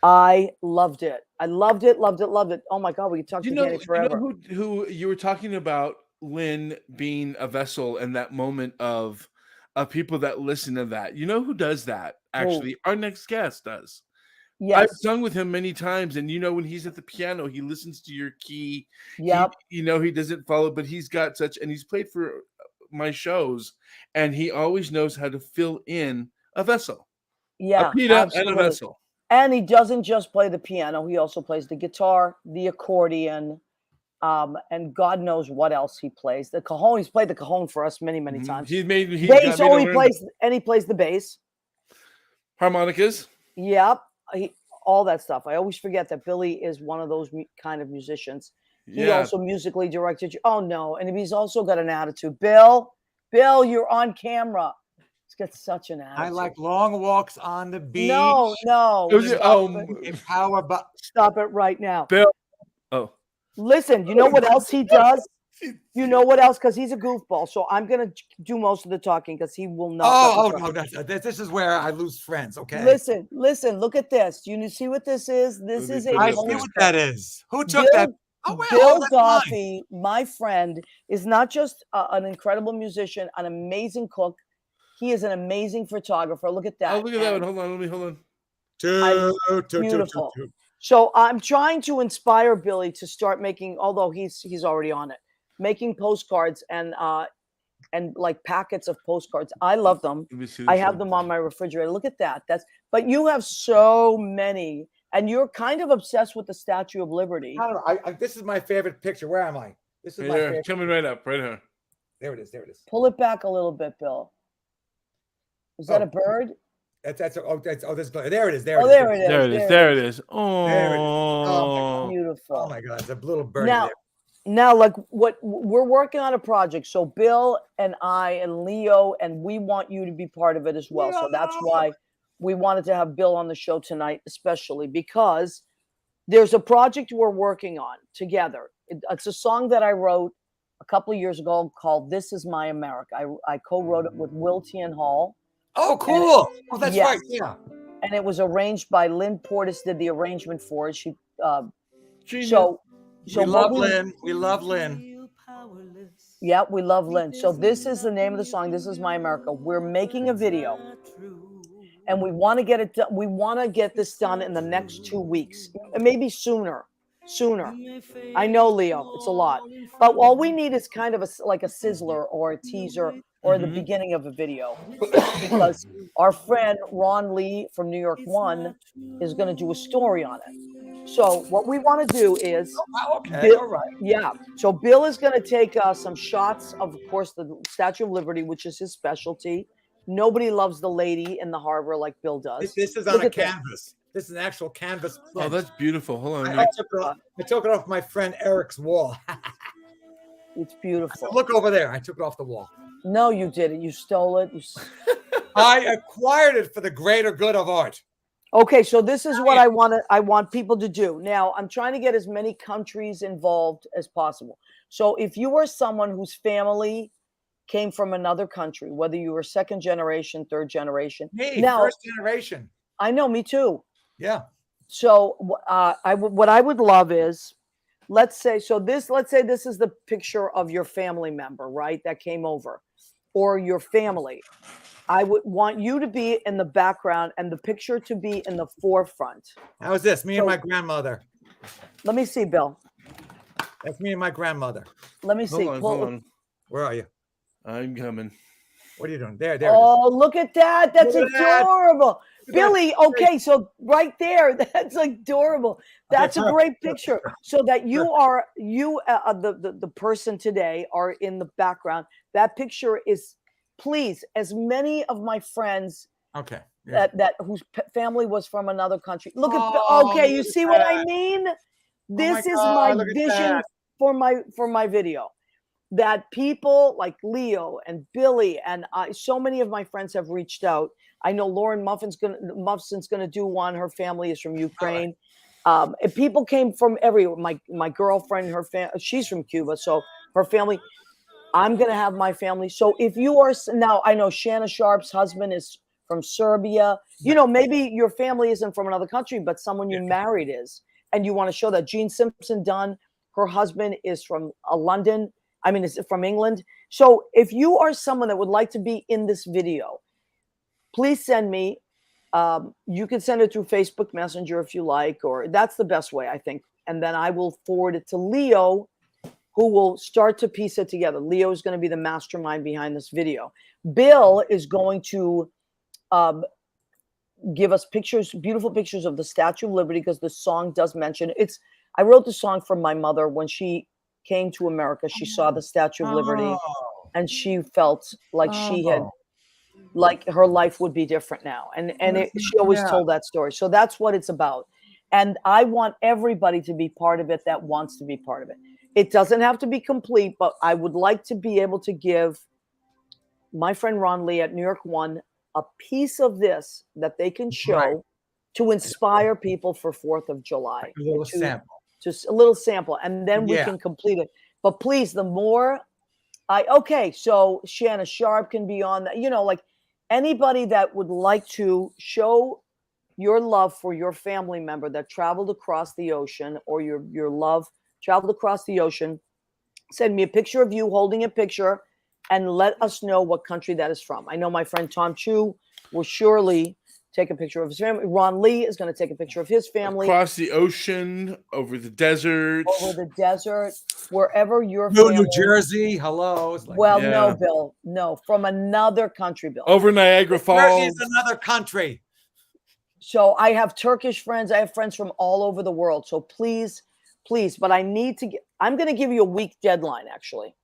I loved it. I loved it. Oh my God, we could talk to Danny forever. You know who you were talking about, Lynn being a vessel, and that moment of people that listen to that. You know who does that? Actually, our next guest does. Yes. I've sung with him many times, and when he's at the piano, he listens to your key. Yep. He doesn't follow, but he's got and he's played for my shows, and he always knows how to fill in a vessel. Yeah, a pita absolutely. and a vessel. And he doesn't just play the piano; he also plays the guitar, the accordion, and God knows what else he plays. The cajon. He's played the cajon for us many times. He plays the bass, harmonicas. Yep. All that stuff. I always forget that Billy is one of those kind of musicians. He also musically directed you. Oh no, and he's also got an attitude. Bill, you're on camera. He's got such an attitude. I like long walks on the beach. No. Stop it right now. Bill. Oh. Listen, you know what else he does? You know what else? Because he's a goofball. So I'm going to do most of the talking because he will not. Oh, no, this is where I lose friends. Okay. Listen. Look at this. Do you see what this is? This is a I see what that is. Who took that? Oh, wait, Bill that's Goffi, my friend, is not just an incredible musician, an amazing cook. He is an amazing photographer. Look at that. Oh, look at that one. Hold on. Hold on. Beautiful. So I'm trying to inspire Billy to start making, although he's already on it, making postcards and like packets of postcards. I love them. I have them on my refrigerator. Look at that. But you have so many, and you're kind of obsessed with the Statue of Liberty. This is my favorite picture. Where am I? This is my favorite. Coming right up, right here. There it is. Pull it back a little bit, Bill. Is that a bird? There it is. Oh, there it is. Oh, beautiful. Oh my God, it's a little bird there. Now, like what we're working on a project. So Bill and I and Leo, and we want you to be part of it as well. So that's why we wanted to have Bill on the show tonight, especially because there's a project we're working on together. It's a song that I wrote a couple of years ago called "This Is My America." I co-wrote it with TnHall. Oh, cool! Oh, that's right. Yeah. And it was arranged by Lynn Portis. Did the arrangement for it. She we love Lynn. We love Lynn. Yeah, we love Lynn. So this is the name of the song. This is My America. We're making a video, and we want to get it done. We want to get this done in the next 2 weeks, maybe sooner. I know, Leo, it's a lot, but all we need is kind of like a sizzler or a teaser or the beginning of a video, because our friend Ron Lee from New York One is going to do a story on it. So what we want to do is, Bill, all right. Yeah. So Bill is going to take some shots of course, the Statue of Liberty, which is his specialty. Nobody loves the lady in the harbor like Bill does. This is on a canvas. This is an actual canvas print. Oh, that's beautiful. Hold on. I took it off my friend Eric's wall. It's beautiful. Look over there. I took it off the wall. No, you didn't. You stole it. I acquired it for the greater good of art. Okay, so this is what I want people to do. Now, I'm trying to get as many countries involved as possible. So if you are someone whose family came from another country, whether you were second generation, third generation. First generation. I know, me too. Yeah. So what I would love is, let's say this is the picture of your family member, right? That came over, or your family. I would want you to be in the background and the picture to be in the forefront. How is this? Me and my grandmother. Let me see, Bill. That's me and my grandmother. Let me see. Hold on. Where are you? I'm coming. What are you doing? There. Oh, look at that. That's adorable. Billy, okay, so right there, that's adorable. That's a great picture. So that you are, the person today are in the background. That picture is, please, as many of my friends that whose family was from another country. Look at, you see what I mean? This is my vision for my video. That people like Leo and Billy and so many of my friends have reached out. I know Lauren Muffin's gonna do one. Her family is from Ukraine. And people came from everywhere. My girlfriend, her family, she's from Cuba, so her family. I'm gonna have my family. So if you are now, I know Shanna Sharp's husband is from Serbia. You know, maybe your family isn't from another country, but someone you married is, and you want to show that. Jean Simpson Dunn, her husband is from London. I mean, it's from England. So if you are someone that would like to be in this video, please send me. You can send it through Facebook Messenger if you like, or that's the best way, I think. And then I will forward it to Leo, who will start to piece it together. Leo is going to be the mastermind behind this video. Bill is going to give us pictures, beautiful pictures of the Statue of Liberty, because the song does mention it. I wrote the song for my mother when she came to America. She saw the Statue of Liberty and she felt like she had, like her life would be different now. And she always told that story. So that's what it's about. And I want everybody to be part of it that wants to be part of it. It doesn't have to be complete, but I would like to be able to give my friend Ron Lee at New York One a piece of this that they can show to inspire people for 4th of July. A little sample. Just a little sample, and then we can complete it. But please, the more so Shanna Sharp can be on that. Like anybody that would like to show your love for your family member that traveled across the ocean, or your love traveled across the ocean, send me a picture of you holding a picture and let us know what country that is from. I know my friend Tom Chu will surely take a picture of his family. Ron Lee is going to take a picture of his family. Across the ocean, over the desert. Wherever your family. New Jersey, hello. No, Bill. No, from another country, Bill. Over Niagara Falls. Jersey is another country. So I have Turkish friends. I have friends from all over the world. So please, but I'm going to give you a week deadline, actually.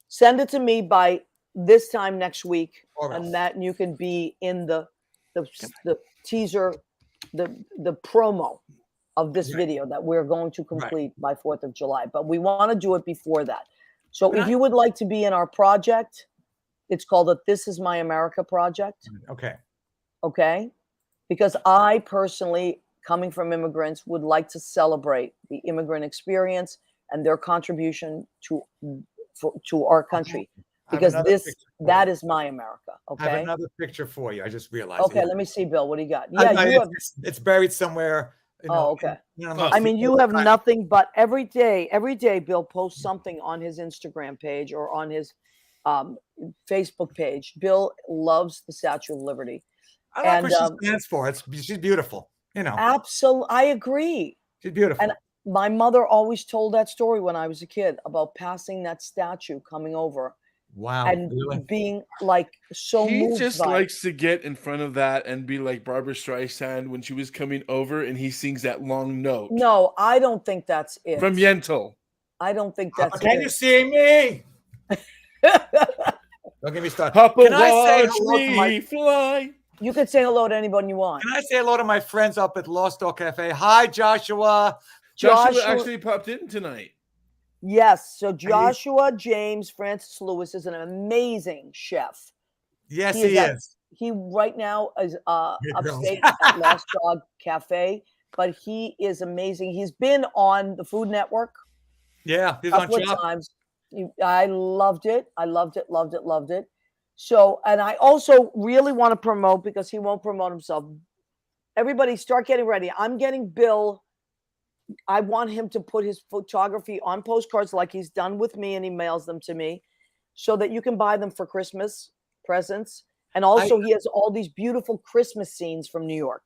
Send it to me by this time next week, and that you can be in the teaser, the promo of this video that we're going to complete by 4th of July. But we want to do it before that. So if you would like to be in our project, it's called the This Is My America project. Okay. Because I personally, coming from immigrants, would like to celebrate the immigrant experience and their contribution to our country. Because that is my America. Okay. I have another picture for you. I just realized. Okay, let me see, Bill. What do you got? Yeah, it's buried somewhere. Okay. I mean, you have nothing but every day, Bill posts something on his Instagram page or on his Facebook page. Bill loves the Statue of Liberty. I like what she stands for. She's beautiful. Absolutely, I agree. She's beautiful. And my mother always told that story when I was a kid about passing that statue coming over. Wow. And really? Being like so moved. He just likes to get in front of that and be like Barbara Streisand when she was coming over and he sings that long note. No, I don't think that's it. From Yentl. I don't think that's Can you see me? Don't get me started. Can I say hello to my fly? You can say hello to anybody you want. Can I say hello to my friends up at Lost Dog Cafe? Hi, Joshua. Joshua actually popped in tonight. Yes. So Joshua James Francis Lewis is an amazing chef. Yes, he is. He right now is upstate at Lost Dog Cafe, but he is amazing. He's been on the Food Network. Yeah, he's on times. I loved it. Loved it. So, and I also really want to promote, because he won't promote himself. Everybody start getting ready. I'm getting Bill. I want him to put his photography on postcards like he's done with me, and he mails them to me so that you can buy them for Christmas presents. And also he has all these beautiful Christmas scenes from New York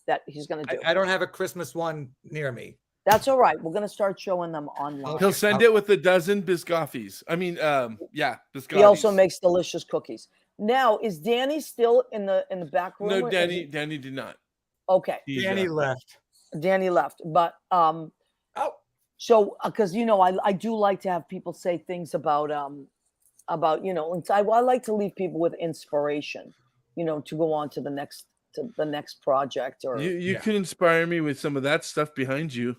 that he's going to do. I don't have a Christmas one near me. That's all right. We're going to start showing them online. He'll send it with a dozen biscoffis. I mean, biscottis. He also makes delicious cookies. Now, is Danny still in the back room? No, Danny did not. Okay. Danny left. But so because I do like to have people say things about I like to leave people with inspiration, to go on to the next project. Or you could inspire me with some of that stuff behind you.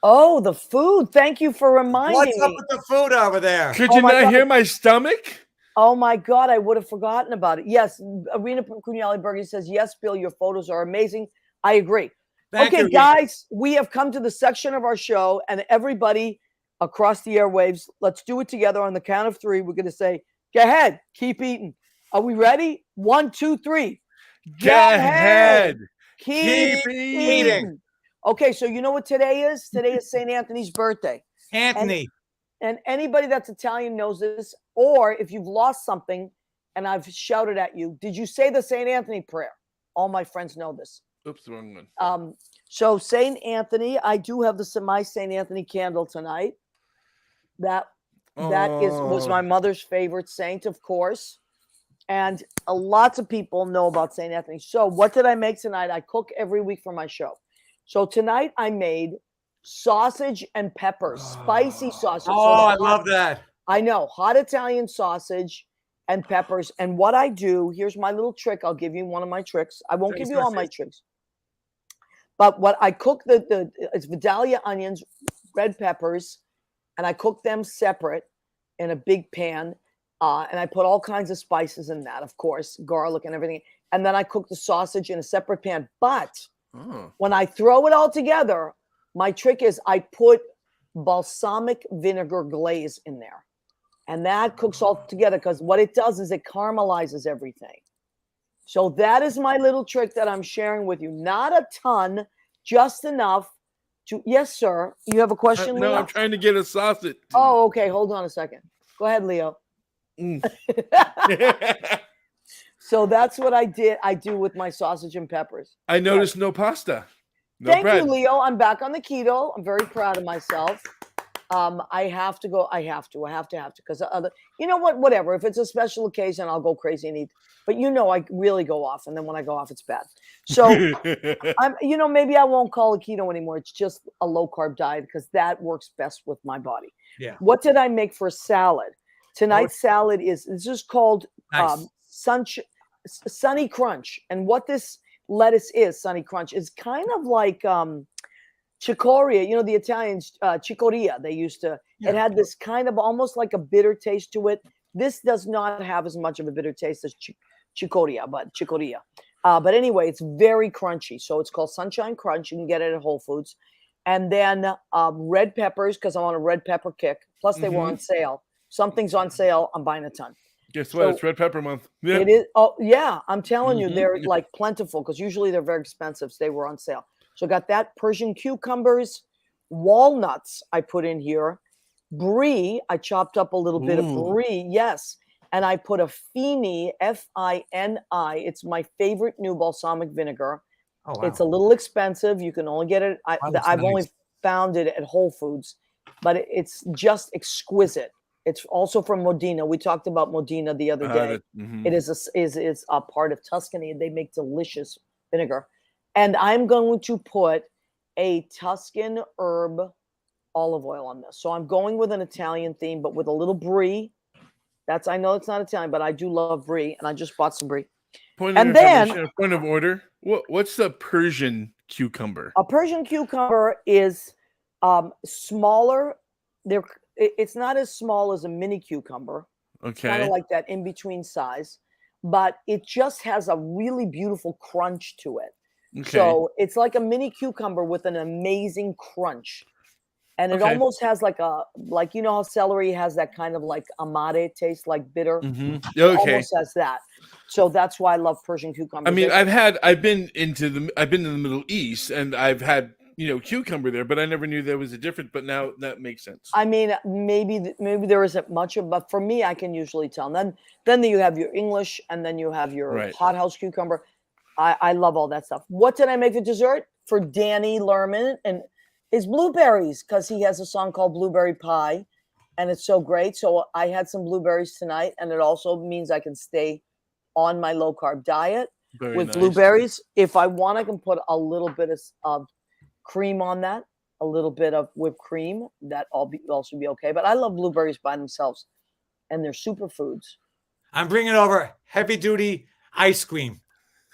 Oh, the food. Thank you for reminding me. What's up with the food over there? Could you not hear my stomach? Oh my God, I would have forgotten about it. Yes, Arena Cugnali-Berger says, yes, Bill, your photos are amazing. I agree. Thank you, guys, we have come to the section of our show, and everybody across the airwaves, let's do it together on the count of 3. We're going to say, go ahead, keep eating. Are we ready? 1, 2, 3. Go ahead. Keep eating. Okay, so you know what today is? Today is St. Anthony's birthday. Anthony. And anybody that's Italian knows this, or if you've lost something and I've shouted at you, did you say the St. Anthony prayer? All my friends know this. Oops, the wrong one. So St. Anthony, I do have my St. Anthony candle tonight. That was my mother's favorite saint, of course. And lots of people know about St. Anthony. So what did I make tonight? I cook every week for my show. So tonight I made sausage and peppers, spicy sausage. I love that. I know, hot Italian sausage and peppers. And what I do, here's my little trick. I'll give you one of my tricks. I won't give you all my tricks. But what I cook, it's Vidalia onions, red peppers, and I cook them separate in a big pan. And I put all kinds of spices in that, of course, garlic and everything. And then I cook the sausage in a separate pan. But when I throw it all together, my trick is I put balsamic vinegar glaze in there. And that cooks all together because what it does is it caramelizes everything. So that is my little trick that I'm sharing with you. Not a ton, just enough to. Yes, sir. You have a question, No, Leo? I'm trying to get a sausage. Oh, okay. Hold on a second. Go ahead, Leo. So that's what I did. I do with my sausage and peppers. I noticed no pasta. No Thank bread. you, Leo. I'm back on the keto. I'm very proud of myself. I have to go. I have to because you know what? Whatever. If it's a special occasion, I'll go crazy and eat. But I really go off, and then when I go off, it's bad. So maybe I won't call it keto anymore. It's just a low carb diet because that works best with my body. Yeah. What did I make for salad? Tonight's salad is called Sunny Crunch, and what this lettuce is, Sunny Crunch, is kind of like cicoria, the Italians, cicoria, they used to, it had this kind of almost like a bitter taste to it. This does not have as much of a bitter taste as cicoria. But anyway, it's very crunchy. So it's called Sunshine Crunch. You can get it at Whole Foods. And then red peppers, because I'm on a red pepper kick. Plus they were on sale. Something's on sale. I'm buying a ton. Guess what? It's red pepper month. Yeah. It is. Oh, yeah. I'm telling you, they're like plentiful because usually they're very expensive. So they were on sale. So I got that, Persian cucumbers, walnuts I put in here, brie. I chopped up a little bit of brie, yes. And I put a Fini, Fini. It's my favorite new balsamic vinegar. Oh, wow. It's a little expensive. You can only get it. I've only found it at Whole Foods, but it's just exquisite. It's also from Modena. We talked about Modena the other day. It is a part of Tuscany, and they make delicious vinegar. And I'm going to put a Tuscan herb olive oil on this. So I'm going with an Italian theme, but with a little brie. I know it's not Italian, but I do love brie, and I just bought some brie. Point of order. What's the Persian cucumber? A Persian cucumber is smaller. It's not as small as a mini cucumber. Okay. Kind of like that in between size, but it just has a really beautiful crunch to it. Okay. So it's like a mini cucumber with an amazing crunch. And it almost has how celery has that kind of like amare taste, like bitter. Okay. It almost has that. So that's why I love Persian cucumber. I mean, I've been in the Middle East, and I've had cucumber there, but I never knew there was a difference. But now that makes sense. I mean, maybe there isn't much of, but for me, I can usually tell. And then you have your English, and then you have your hothouse cucumber. I love all that stuff. What did I make for dessert for Danny Lerman? And is blueberries, because he has a song called Blueberry Pie, and it's so great. So I had some blueberries tonight, and it also means I can stay on my low carb diet with blueberries. If I want, I can put a little bit of cream on that, a little bit of whipped cream. That also be okay. But I love blueberries by themselves, and they're superfoods. I'm bringing over heavy duty ice cream.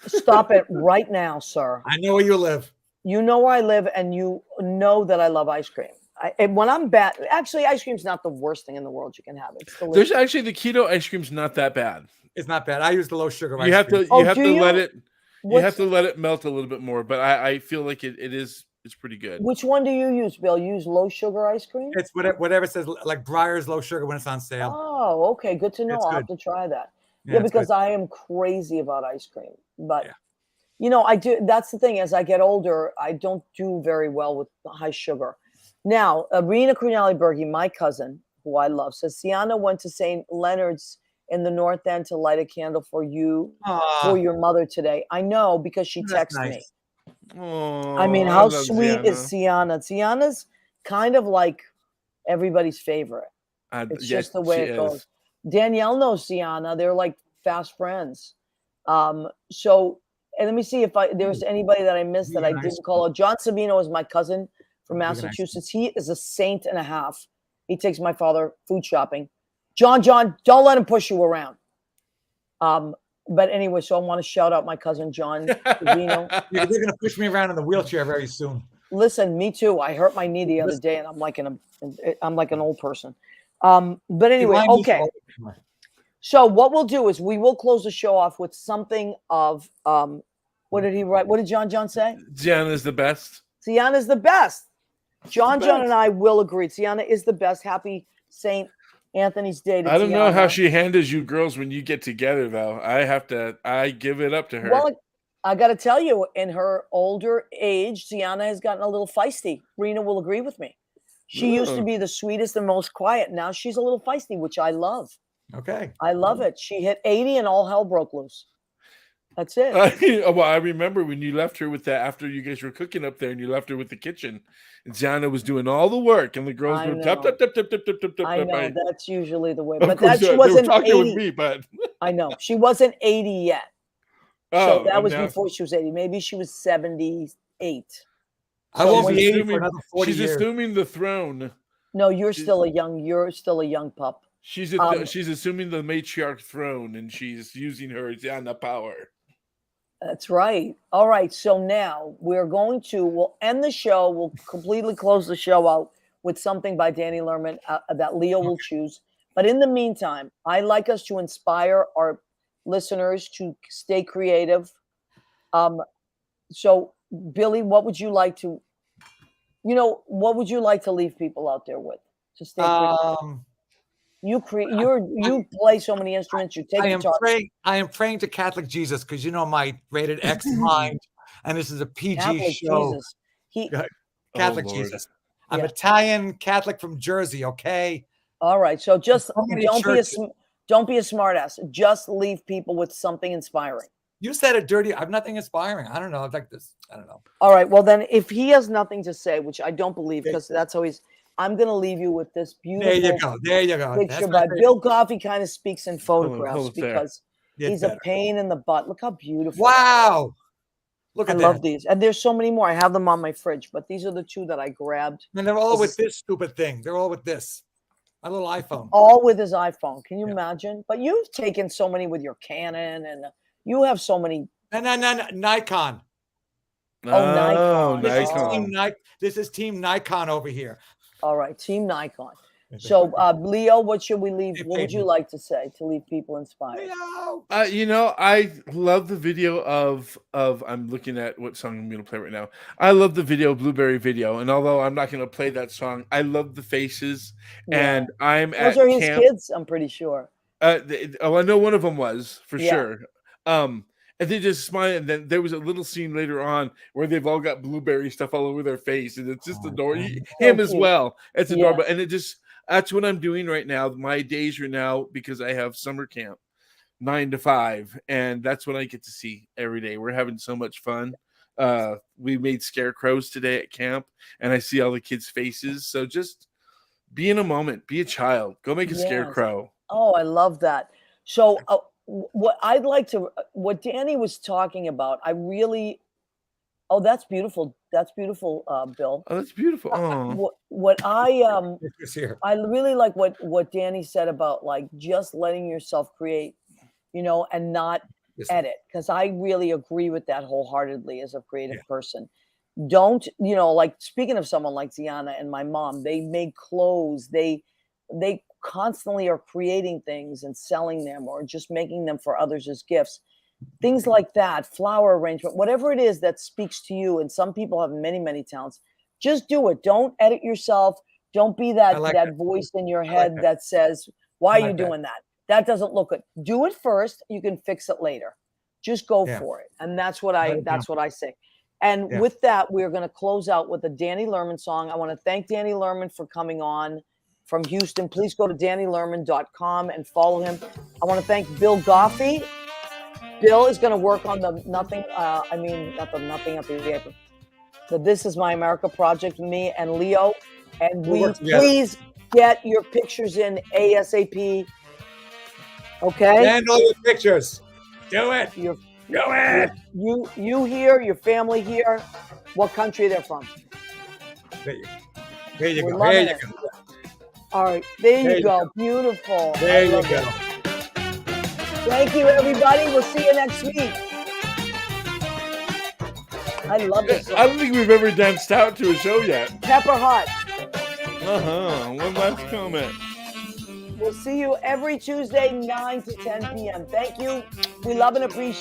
Stop it right now, sir. I know where you live. You know where I live, and you know that I love ice cream. When I'm bad, actually, ice cream's not the worst thing in the world you can have. It's delicious. There's actually the keto ice cream's not that bad. It's not bad. I use the low sugar ice cream. You have to let it melt a little bit more, but I feel like it's pretty good. Which one do you use, Bill? You use low sugar ice cream? It's whatever says, like Breyer's low sugar when it's on sale. Oh, okay. Good to know. I'll have to try that. Yeah, because I am crazy about ice cream. But I do. That's the thing. As I get older, I don't do very well with high sugar. Now, Rena Crunelli-Berge, my cousin, who I love, says Sienna went to St. Leonard's in the North End to light a candle for you, for your mother today. I know, because she texted me. Oh, I mean, how sweet is Sienna? Sienna's kind of like everybody's favorite. It's just the way it goes. Danielle knows Sienna. They're like fast friends. So, and let me see if there's anybody that I missed that I didn't call out. John Sabino is my cousin from Massachusetts. He is a saint and a half. He takes my father food shopping. John, don't let him push you around. But anyway, so I want to shout out my cousin John Sabino. They're going to push me around in the wheelchair very soon. Listen, me too. I hurt my knee the other day, and I'm like an old person. But anyway, okay. So what we'll do is we will close the show off with something of what did he write? What did John say? Sienna's the best. Sienna's the best. John and I will agree. Tiana is the best. Happy St. Anthony's Day to Tiana. I don't know how she handles you girls when you get together, though. I give it up to her. Well, I got to tell you, in her older age, Tiana has gotten a little feisty. Rena will agree with me. She used to be the sweetest and most quiet. Now she's a little feisty, which I love. Okay. I love it. She hit 80 and all hell broke loose. That's it. Well, I remember when you left her with that after you guys were cooking up there and you left her with the kitchen. And Gianna was doing all the work and the girls were tap. I know. That's usually the way. Of But course, she wasn't they were talking 80. with me, but I know. She wasn't 80 yet. Oh, so that was before she was 80. Maybe she was 78. I won't be 80 for another 40 years. She's assuming the throne. No, you're still a young pup. She's assuming the matriarch throne, and she's using her Ziana power. That's right. All right. So now we'll end the show. We'll completely close the show out with something by Danny Lerman that Leo will choose. But in the meantime, I like us to inspire our listeners to stay creative. So Billy, what would you like to leave people out there with to stay creative? You play so many instruments. You take guitar. I am praying to Catholic Jesus because my rated X mind, and this is a PG Catholic show. Jesus. Catholic Jesus. I'm Italian Catholic from Jersey. Okay. All right. So just don't be a smartass. Just leave people with something inspiring. You said it dirty. I have nothing inspiring. I don't know. Like this. I don't know. All right. Well, then, if he has nothing to say, which I don't believe, because that's always. I'm going to leave you with this beautiful there you go. picture by Bill Goffi. Kind of speaks in photographs because he's a pain in the butt. Look how beautiful. Wow. Look at that. I love these. And there's so many more. I have them on my fridge, but these are the two that I grabbed. And they're all with this stupid thing. They're all with this. My little iPhone. All with his iPhone. Can you imagine? But you've taken so many with your Canon, and you have so many. No, Nikon. Oh, Nikon. This is Team Nikon over here. All right, Team Nikon. So, Leo, what should we leave? What would you like to say to leave people inspired? I love the video of I'm looking at what song I'm going to play right now. I love the video, Blueberry Video, and although I'm not going to play that song, I love the faces. And those are his kids, I'm pretty sure. I know one of them was for sure. And they just smile, and then there was a little scene later on where they've all got blueberry stuff all over their face, and it's just adorable. Him as well. It's adorable, and that's what I'm doing right now. My days are now, because I have summer camp, 9 to 5, and that's what I get to see every day. We're having so much fun. We made scarecrows today at camp, and I see all the kids' faces. So just be in a moment, be a child, go make a scarecrow. Oh, I love that. So. What Danny was talking about, that's beautiful. That's beautiful, Bill. Oh, that's beautiful. I really like what Danny said about like just letting yourself create, and not edit. Because I really agree with that wholeheartedly as a creative person. Don't, like speaking of someone like Tiana and my mom, they make clothes. They constantly are creating things and selling them or just making them for others as gifts, things like that, flower arrangement, whatever it is that speaks to you. And some people have many, many talents. Just do it. Don't edit yourself. Don't be that voice in your head that says, why are you doing that? That doesn't look good. Do it first. You can fix it later. Just go for it. And that's what I say. And with that, we're going to close out with a Danny Lerman song. I want to thank Danny Lerman for coming on from Houston. Please go to DannyLerman.com and follow him. I want to thank Bill Goffi. Bill is going to work on the not the nothing at the apron. The This Is My America project with me and Leo. And please get your pictures in ASAP. Okay? And all your pictures. Do it. Do it. You here, your family here. What country they're from. There you go. All right, there you go. Beautiful. There you go. Thank you, everybody. We'll see you next week. I love this song. I don't think we've ever danced out to a show yet. Pepper Hot. One last comment. We'll see you every Tuesday, 9 to 10 p.m. Thank you. We love and appreciate